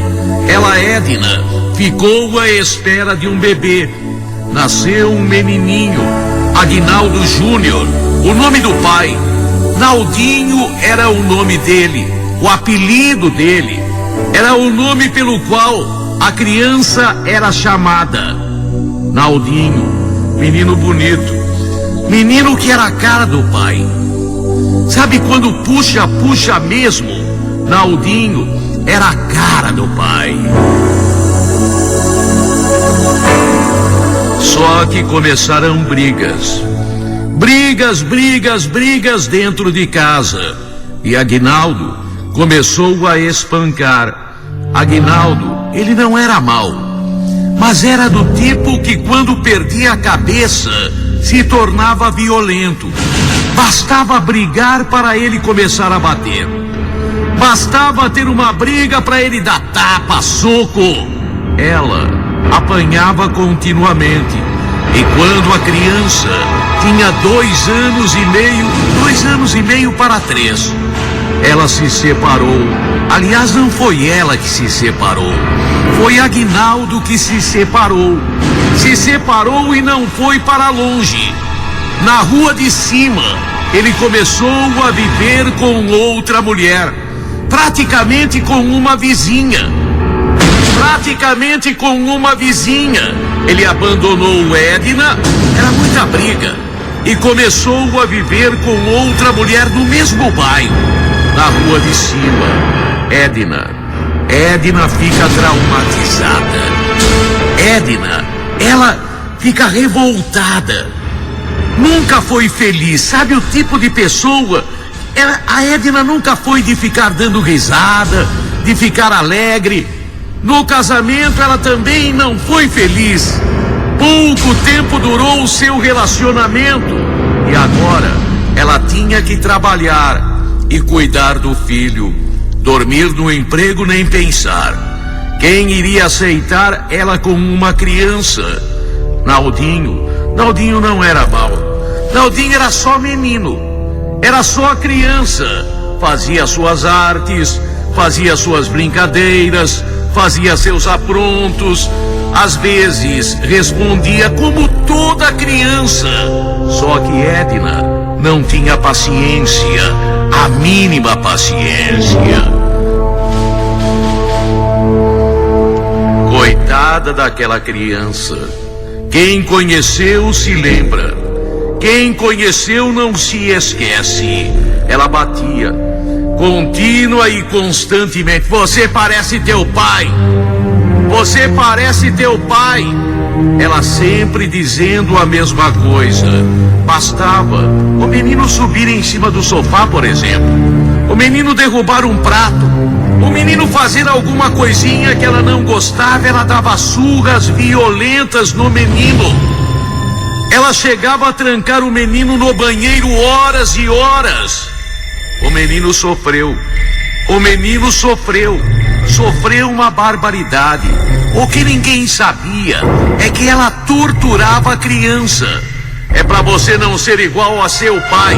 ela, Edna, ficou à espera de um bebê. Nasceu um menininho, Aguinaldo Júnior, o nome do pai. Naldinho era o nome dele, o apelido dele. Era o nome pelo qual a criança era chamada. Naldinho, menino bonito, menino que era a cara do pai. Sabe quando puxa mesmo? Naldinho era a cara do pai. Só que começaram brigas dentro de casa. E Aguinaldo começou a espancar. Aguinaldo, ele não era mau, mas era do tipo que quando perdia a cabeça se tornava violento. Bastava brigar para ele começar a bater. Bastava ter uma briga para ele dar tapa, soco. Ela apanhava continuamente. E quando a criança tinha 2 anos e meio para 3, ela se separou. Aliás, não foi ela que se separou, foi Aguinaldo que se separou. Se separou e não foi para longe. Na rua de cima, ele começou a viver com outra mulher, praticamente com uma vizinha. Ele abandonou Edna, era muita briga, e começou a viver com outra mulher no mesmo bairro, na rua de cima. Edna fica traumatizada. Edna, ela fica revoltada. Nunca foi feliz, sabe o tipo de pessoa? A Edna nunca foi de ficar dando risada, de ficar alegre. No casamento ela também não foi feliz. Pouco tempo durou o seu relacionamento. E agora ela tinha que trabalhar e cuidar do filho. Dormir no emprego nem pensar. Quem iria aceitar ela como uma criança? Naldinho não era mau. Naldinho era só menino. Era só criança. Fazia suas artes, fazia suas brincadeiras, fazia seus aprontos. Às vezes respondia como toda criança. Só que Edna não tinha paciência, a mínima paciência. Coitada daquela criança. Quem conheceu se lembra. Quem conheceu não se esquece. Ela batia, contínua e constantemente. Você parece teu pai. Você parece teu pai. Ela sempre dizendo a mesma coisa. Bastava o menino subir em cima do sofá, por exemplo. O menino derrubar um prato. O menino fazer alguma coisinha que ela não gostava, ela dava surras violentas no menino. Ela chegava a trancar o menino no banheiro horas e horas. O menino sofreu. Sofreu uma barbaridade. O que ninguém sabia é que ela torturava a criança. É para você não ser igual a seu pai.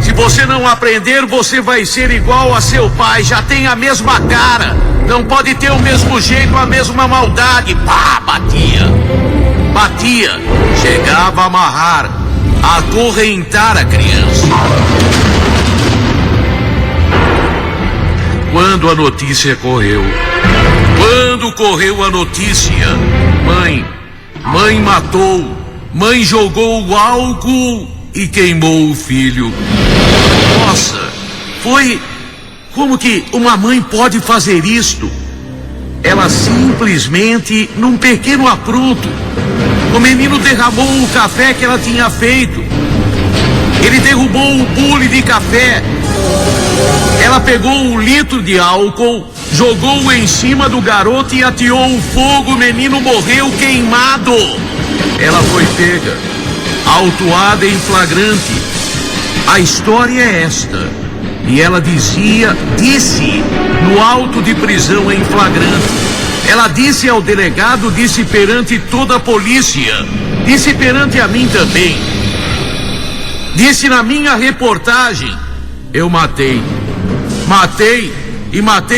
Se você não aprender, você vai ser igual a seu pai. Já tem a mesma cara. Não pode ter o mesmo jeito, a mesma maldade. Pá, batia. Chegava a amarrar, a acorrentar a criança. quando a notícia correu. Quando correu a notícia, mãe matou, mãe jogou o álcool e queimou o filho. Nossa, foi... Como que uma mãe pode fazer isto? Ela simplesmente, num pequeno apronto, o menino derramou o café que ela tinha feito. Ele derrubou o bule de café. Ela pegou 1 litro de álcool, jogou em cima do garoto e ateou o fogo. O menino morreu queimado. Ela foi pega, autuada em flagrante. A história é esta. E ela disse no auto de prisão em flagrante. Ela disse ao delegado, disse perante toda a polícia, disse perante a mim também. Disse na minha reportagem: eu matei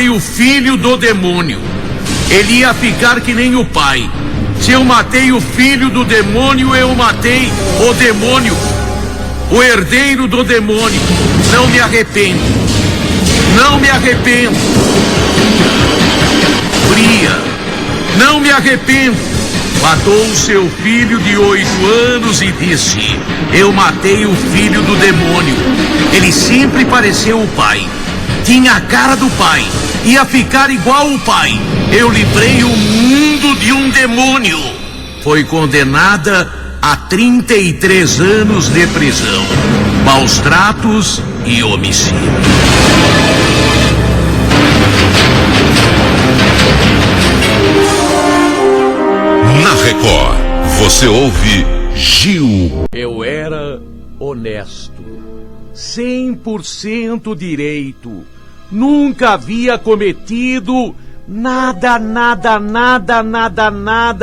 o filho do demônio. Ele ia ficar que nem o pai. Se eu matei o filho do demônio, eu matei o demônio, o herdeiro do demônio. Não me arrependo. Não me arrependo. Fria. Não me arrependo. Matou seu filho de 8 anos e disse: eu matei o filho do demônio. Ele sempre pareceu o pai. Tinha a cara do pai. Ia ficar igual o pai. Eu livrei o mundo de um demônio. Foi condenada a 33 anos de prisão, maus tratos e homicídio. Na Record, você ouve Gil. Eu era honesto, 100% direito. Nunca havia cometido nada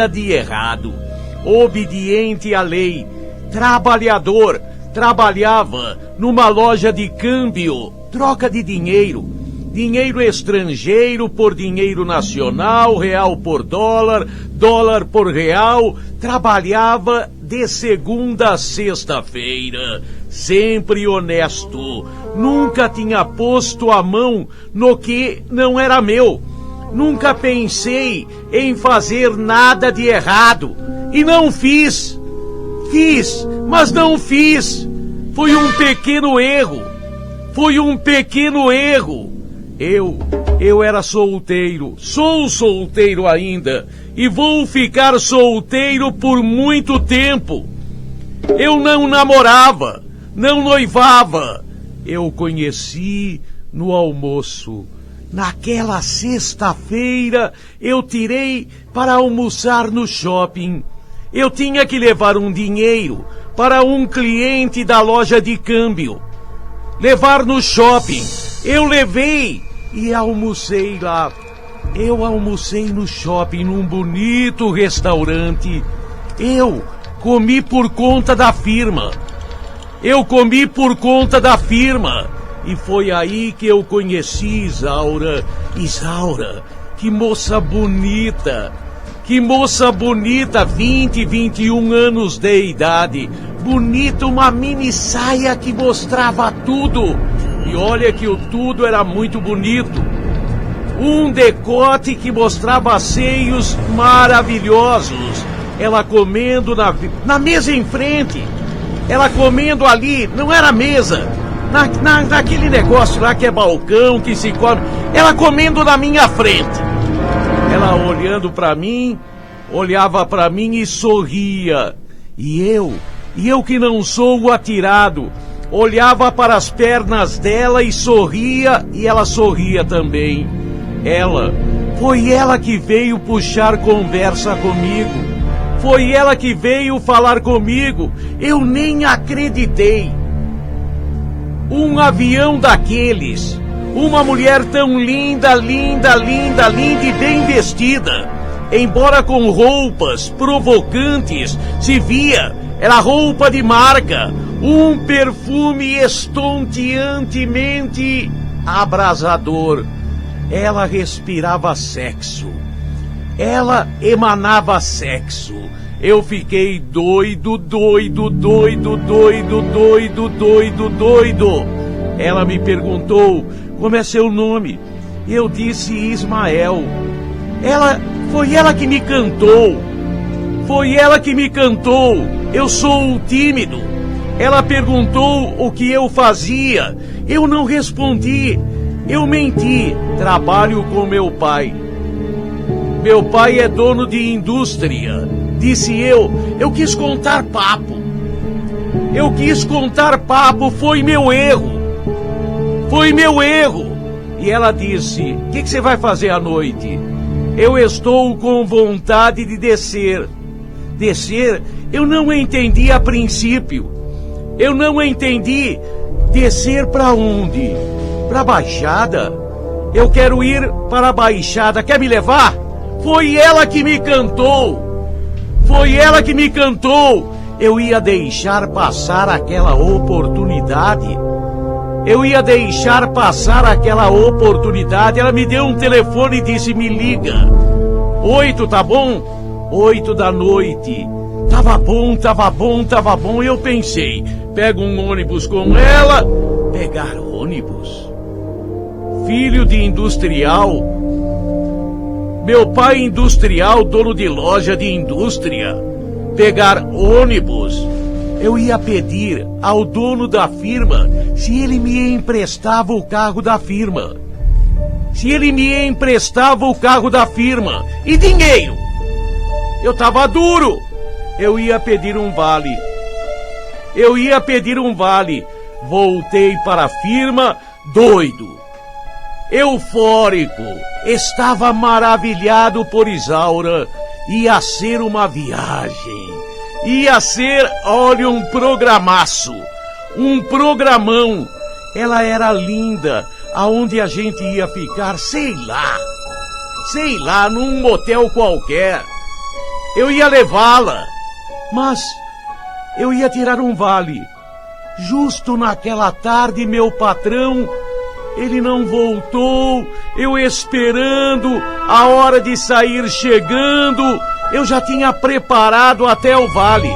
de errado. Obediente à lei, trabalhador, trabalhava numa loja de câmbio, troca de dinheiro estrangeiro por dinheiro nacional, real por dólar, dólar por real. Trabalhava de segunda a sexta-feira, sempre honesto. Nunca tinha posto a mão no que não era meu. Nunca pensei em fazer nada de errado. E não fiz. Fiz, mas não fiz. Foi um pequeno erro. Eu era solteiro. Sou solteiro ainda. E vou ficar solteiro por muito tempo. Eu não namorava, não noivava. Eu conheci no almoço. Naquela sexta-feira, eu tirei para almoçar no shopping. Eu tinha que levar um dinheiro para um cliente da loja de câmbio. Levar no shopping. Eu levei e almocei lá. Eu almocei no shopping, num bonito restaurante. Eu comi por conta da firma. E foi aí que eu conheci Isaura. Isaura, que moça bonita. 20, 21 anos de idade. Bonita, uma mini saia que mostrava tudo. E olha que o tudo era muito bonito. Um decote que mostrava seios maravilhosos. Ela comendo na mesa em frente. Ela comendo ali, não era mesa. Naquele negócio lá que é balcão, que se come. Ela comendo na minha frente. Ela olhando pra mim, olhava pra mim e sorria. E eu que não sou o atirado, olhava para as pernas dela e sorria, e ela sorria também. Foi ela que veio puxar conversa comigo. Foi ela que veio falar comigo. Eu nem acreditei. Um avião daqueles. Uma mulher tão linda e bem vestida. Embora com roupas provocantes, se via, era roupa de marca. Um perfume estonteantemente abrasador. Ela respirava sexo. Ela emanava sexo. Eu fiquei doido. Ela me perguntou: como é seu nome? Eu disse Ismael. Foi ela que me cantou. Foi ela que me cantou. Eu sou tímido. Ela perguntou o que eu fazia. Eu não respondi. Eu menti. Trabalho com meu pai. Meu pai é dono de indústria. Disse eu. Eu quis contar papo. Eu quis contar papo. Foi meu erro. Foi meu erro. E ela disse: o que você vai fazer à noite? Eu estou com vontade de descer. Descer? Eu não entendi a princípio. Eu não entendi. Descer para onde? Para a Baixada? Eu quero ir para a Baixada. Quer me levar? Foi ela que me cantou. Foi ela que me cantou. Eu ia deixar passar aquela oportunidade. Eu ia deixar passar aquela oportunidade. Ela me deu um telefone e disse: me liga. 8, tá bom? 8 da noite. Tava bom, tava bom, tava bom. Eu pensei, pego um ônibus com ela. Pegar ônibus? Filho de industrial. Meu pai industrial, dono de loja de indústria. Pegar ônibus? Eu ia pedir ao dono da firma se ele me emprestava o carro da firma. Se ele me emprestava o carro da firma. E dinheiro? Eu tava duro. Eu ia pedir um vale. Eu ia pedir um vale. Voltei para a firma doido. Eufórico. Estava maravilhado por Isaura. Ia ser uma viagem. Ia ser, olha, um programaço. Um programão. Ela era linda. Aonde a gente ia ficar, sei lá, num motel qualquer. Eu ia levá-la, mas eu ia tirar um vale. Justo naquela tarde, meu patrão, ele não voltou. Eu esperando, a hora de sair chegando. Eu já tinha preparado até o vale.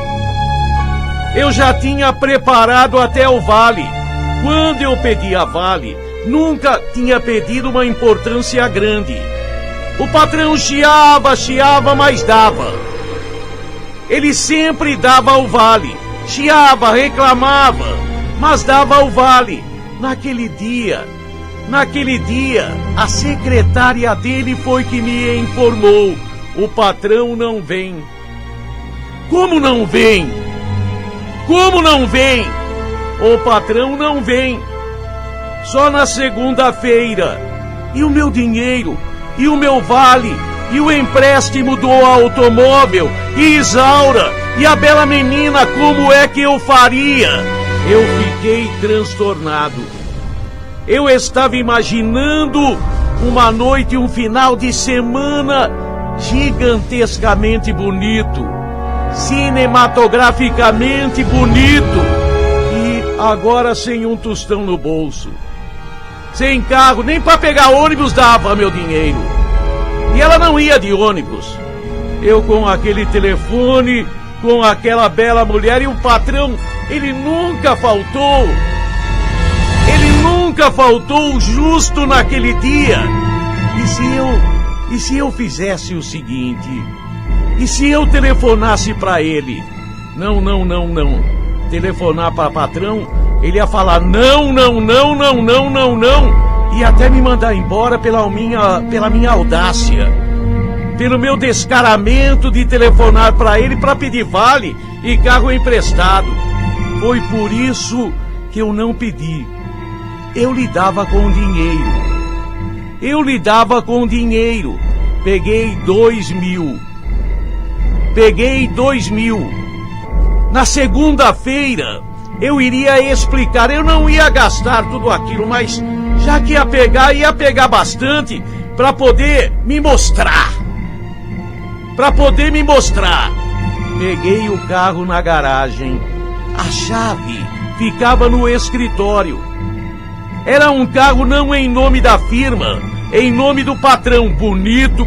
Quando eu pedi a vale, nunca tinha pedido uma importância grande. O patrão chiava, mas dava. Ele sempre dava o vale. Chiava, reclamava, mas dava o vale. Naquele dia, a secretária dele foi que me informou: o patrão não vem. Como não vem? O patrão não vem. Só na segunda-feira. E o meu dinheiro? E o meu vale? E o empréstimo do automóvel? E Isaura? E a bela menina, como é que eu faria? Eu fiquei transtornado. Eu estava imaginando uma noite, um final de semana gigantescamente bonito, cinematograficamente bonito. E agora sem um tostão no bolso. Sem carro, nem para pegar ônibus dava meu dinheiro. E ela não ia de ônibus. Eu com aquele telefone, com aquela bela mulher, e o patrão, ele nunca faltou. Justo naquele dia. E se eu fizesse o seguinte? E se eu telefonasse para ele? Não. Telefonar para patrão, ele ia falar não. E até me mandar embora pela minha audácia. Pelo meu descaramento de telefonar para ele para pedir vale e carro emprestado. Foi por isso que eu não pedi. Eu lidava com dinheiro. Peguei 2.000. Na segunda-feira, eu iria explicar. Eu não ia gastar tudo aquilo, mas já que ia pegar bastante para poder me mostrar. Peguei o carro na garagem. A chave ficava no escritório. Era um carro não em nome da firma, em nome do patrão. Bonito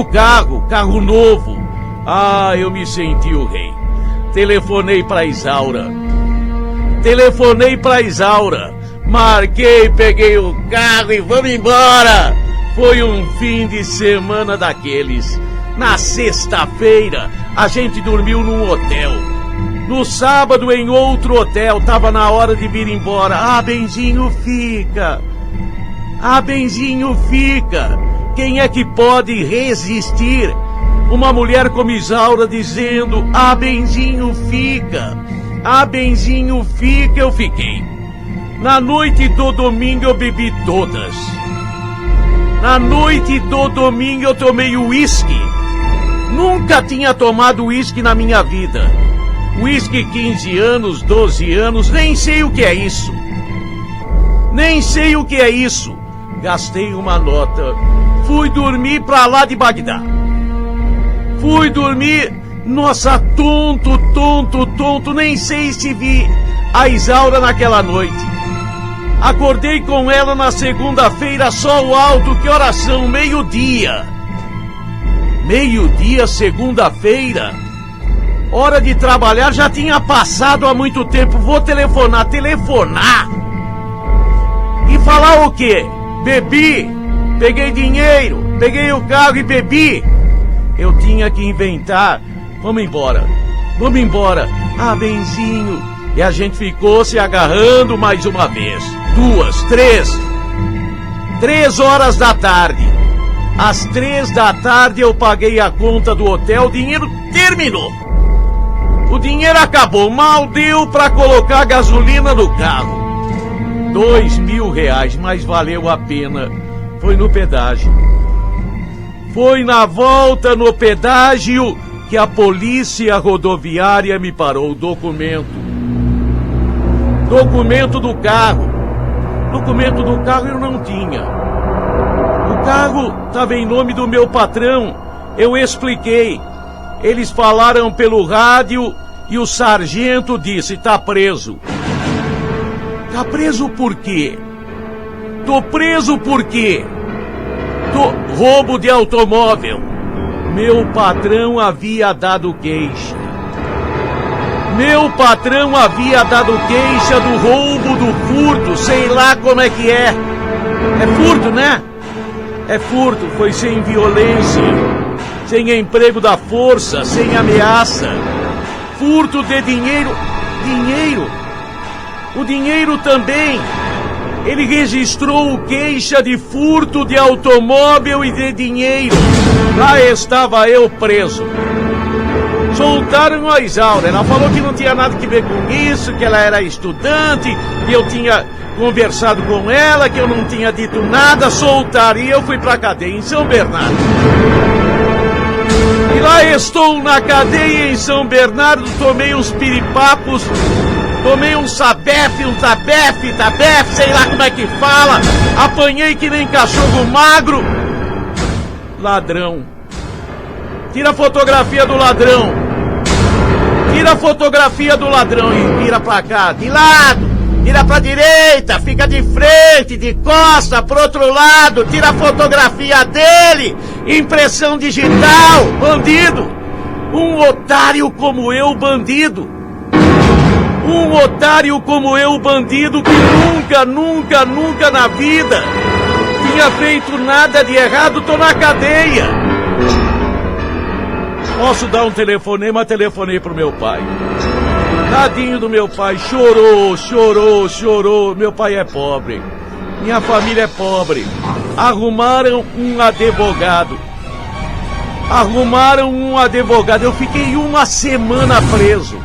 carro, carro novo. Ah, eu me senti o rei. Telefonei para Isaura. Marquei, peguei o carro e vamos embora. Foi um fim de semana daqueles. Na sexta-feira, a gente dormiu num hotel. No sábado, em outro hotel. Tava na hora de vir embora. Ah, Benzinho, fica. Ah, Benzinho, fica. Quem é que pode resistir? Uma mulher como Isaura dizendo: ah, Benzinho, fica. Ah, Benzinho, fica. Eu fiquei. Na noite do domingo eu bebi todas. Na noite do domingo eu tomei uísque. Nunca tinha tomado uísque na minha vida. Uísque 15 anos, 12 anos, nem sei o que é isso. Nem sei o que é isso. Gastei uma nota. Fui dormir pra lá de Bagdá. Fui dormir, nossa, tonto, nem sei se vi a Isaura naquela noite. Acordei com ela na segunda-feira, sol alto, que horas são? Meio-dia. Meio-dia, segunda-feira. Hora de trabalhar já tinha passado há muito tempo. Vou telefonar. E falar o quê? Bebi, peguei dinheiro, peguei o carro e bebi. Eu tinha que inventar. Vamos embora. Ah, Benzinho. E a gente ficou se agarrando mais uma vez. 2, 3. 3 horas da tarde. Às 3 da tarde eu paguei a conta do hotel. O dinheiro terminou. O dinheiro acabou. Mal deu pra colocar gasolina no carro. R$2.000, mas valeu a pena. Foi no pedágio. Foi na volta no pedágio que a polícia rodoviária me parou. Documento do carro. Documento do carro eu não tinha. O carro estava em nome do meu patrão. Eu expliquei. Eles falaram pelo rádio e o sargento disse: tá preso. Tá preso por quê? Tô preso por quê? Roubo de automóvel. Meu patrão havia dado queixa. Meu patrão havia dado queixa do roubo, do furto, sei lá como é que é. É furto, né? É furto, foi sem violência, sem emprego da força, sem ameaça. Furto de dinheiro. O dinheiro também. Ele registrou queixa de furto de automóvel e de dinheiro. Lá estava eu preso. Soltaram a Isaura. Ela falou que não tinha nada a ver com isso, que ela era estudante, que eu tinha conversado com ela, que eu não tinha dito nada. Soltaram e eu fui pra cadeia em São Bernardo. E lá estou na cadeia em São Bernardo, tomei uns piripapos, tomei um sabef, sei lá como é que fala, apanhei que nem cachorro magro. Ladrão. Tira a fotografia do ladrão. Tira a fotografia do ladrão e vira pra cá, de lado, vira pra direita, fica de frente, de costa, pro outro lado, tira a fotografia dele, impressão digital, bandido. Um otário como eu, bandido. Um otário como eu, bandido, que nunca na vida tinha feito nada de errado, tô na cadeia. Posso dar um telefonema? Telefonei pro meu pai. Tadinho do meu pai, chorou. Meu pai é pobre. Minha família é pobre. Arrumaram um advogado. Eu fiquei uma semana preso.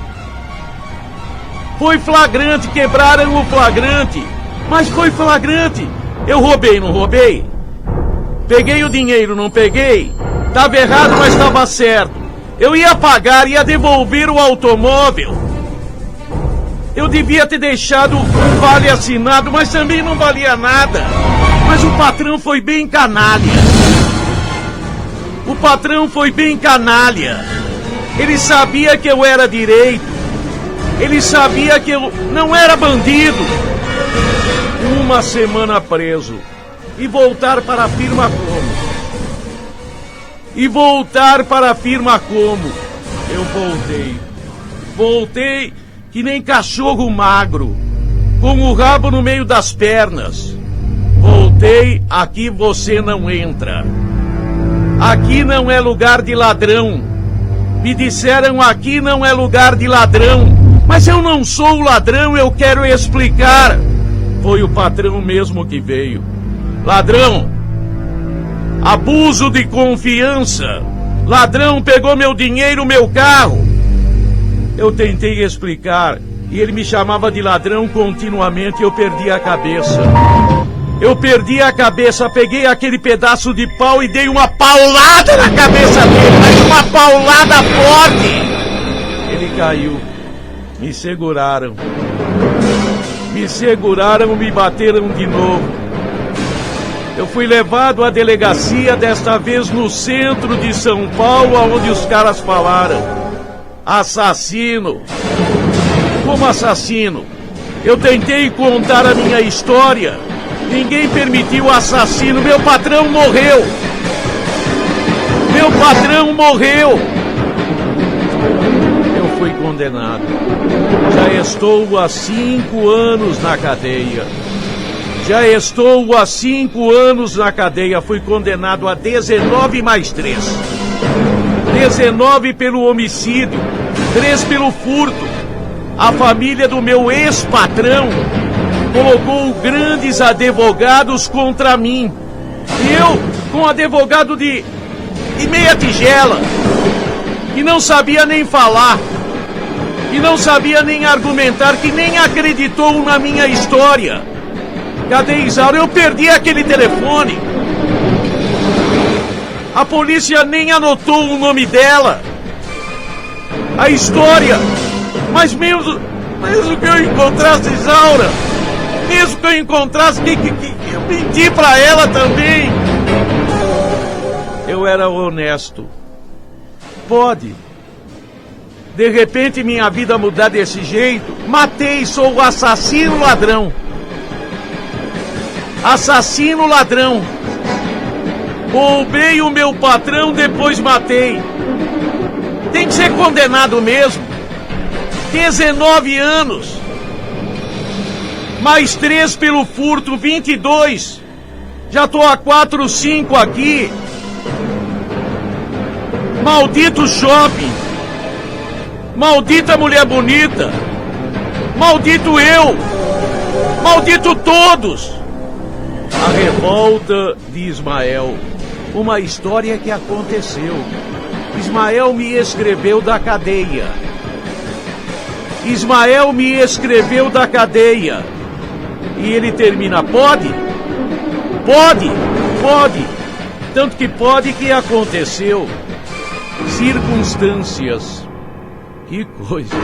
Foi flagrante, quebraram o flagrante. Mas foi flagrante. Eu roubei, não roubei? Peguei o dinheiro, não peguei? Estava errado, mas estava certo. Eu ia pagar, ia devolver o automóvel. Eu devia ter deixado um vale assinado, mas também não valia nada. Mas o patrão foi bem canalha. Ele sabia que eu era direito. Ele sabia que eu não era bandido. Uma semana preso. E voltar para a firma como? Eu voltei que nem cachorro magro. com o rabo no meio das pernas. Voltei, aqui você não entra. Aqui não é lugar de ladrão. Me disseram aqui não é lugar de ladrão. Mas eu não sou ladrão, eu quero explicar. Foi o patrão mesmo que veio. Ladrão, abuso de confiança. Ladrão pegou meu dinheiro, meu carro. Eu tentei explicar e ele me chamava de ladrão continuamente e eu perdi a cabeça. Eu perdi a cabeça, peguei aquele pedaço de pau e dei uma paulada na cabeça dele, mas uma paulada forte. Ele caiu. Me seguraram. Me bateram de novo. Eu fui levado à delegacia, desta vez no centro de São Paulo, onde os caras falaram. Assassino. Como assassino? Eu tentei contar a minha história. Ninguém permitiu o assassino. Meu patrão morreu. Meu patrão morreu. Eu fui condenado. Já estou há 5 anos na cadeia. Já estou há 5 anos na cadeia. Fui condenado a 19 mais 3. 19 pelo homicídio. 3 pelo furto. A família do meu ex-patrão colocou grandes advogados contra mim. E eu, com advogado de meia tigela, que não sabia nem falar, que não sabia nem argumentar, que nem acreditou na minha história. Cadê Isaura? Eu perdi aquele telefone. A polícia nem anotou o nome dela. A história. Mas mesmo que eu encontrasse Isaura, mesmo que eu encontrasse, eu menti pra ela também. Eu era honesto. Pode. De repente minha vida mudar desse jeito. Matei, sou o assassino ladrão. Assassino ladrão. Roubei o meu patrão, depois matei. Tem que ser condenado mesmo. 19 anos. Mais 3 pelo furto, 22. Já tô há 4, 5 aqui. Maldito shopping. Maldita mulher bonita. Maldito eu. Maldito todos. A revolta de Ismael. Uma história que aconteceu. Ismael me escreveu da cadeia. Ismael me escreveu da cadeia. E ele termina, pode? Pode, pode. Tanto que pode que aconteceu. Circunstâncias. Que coisa.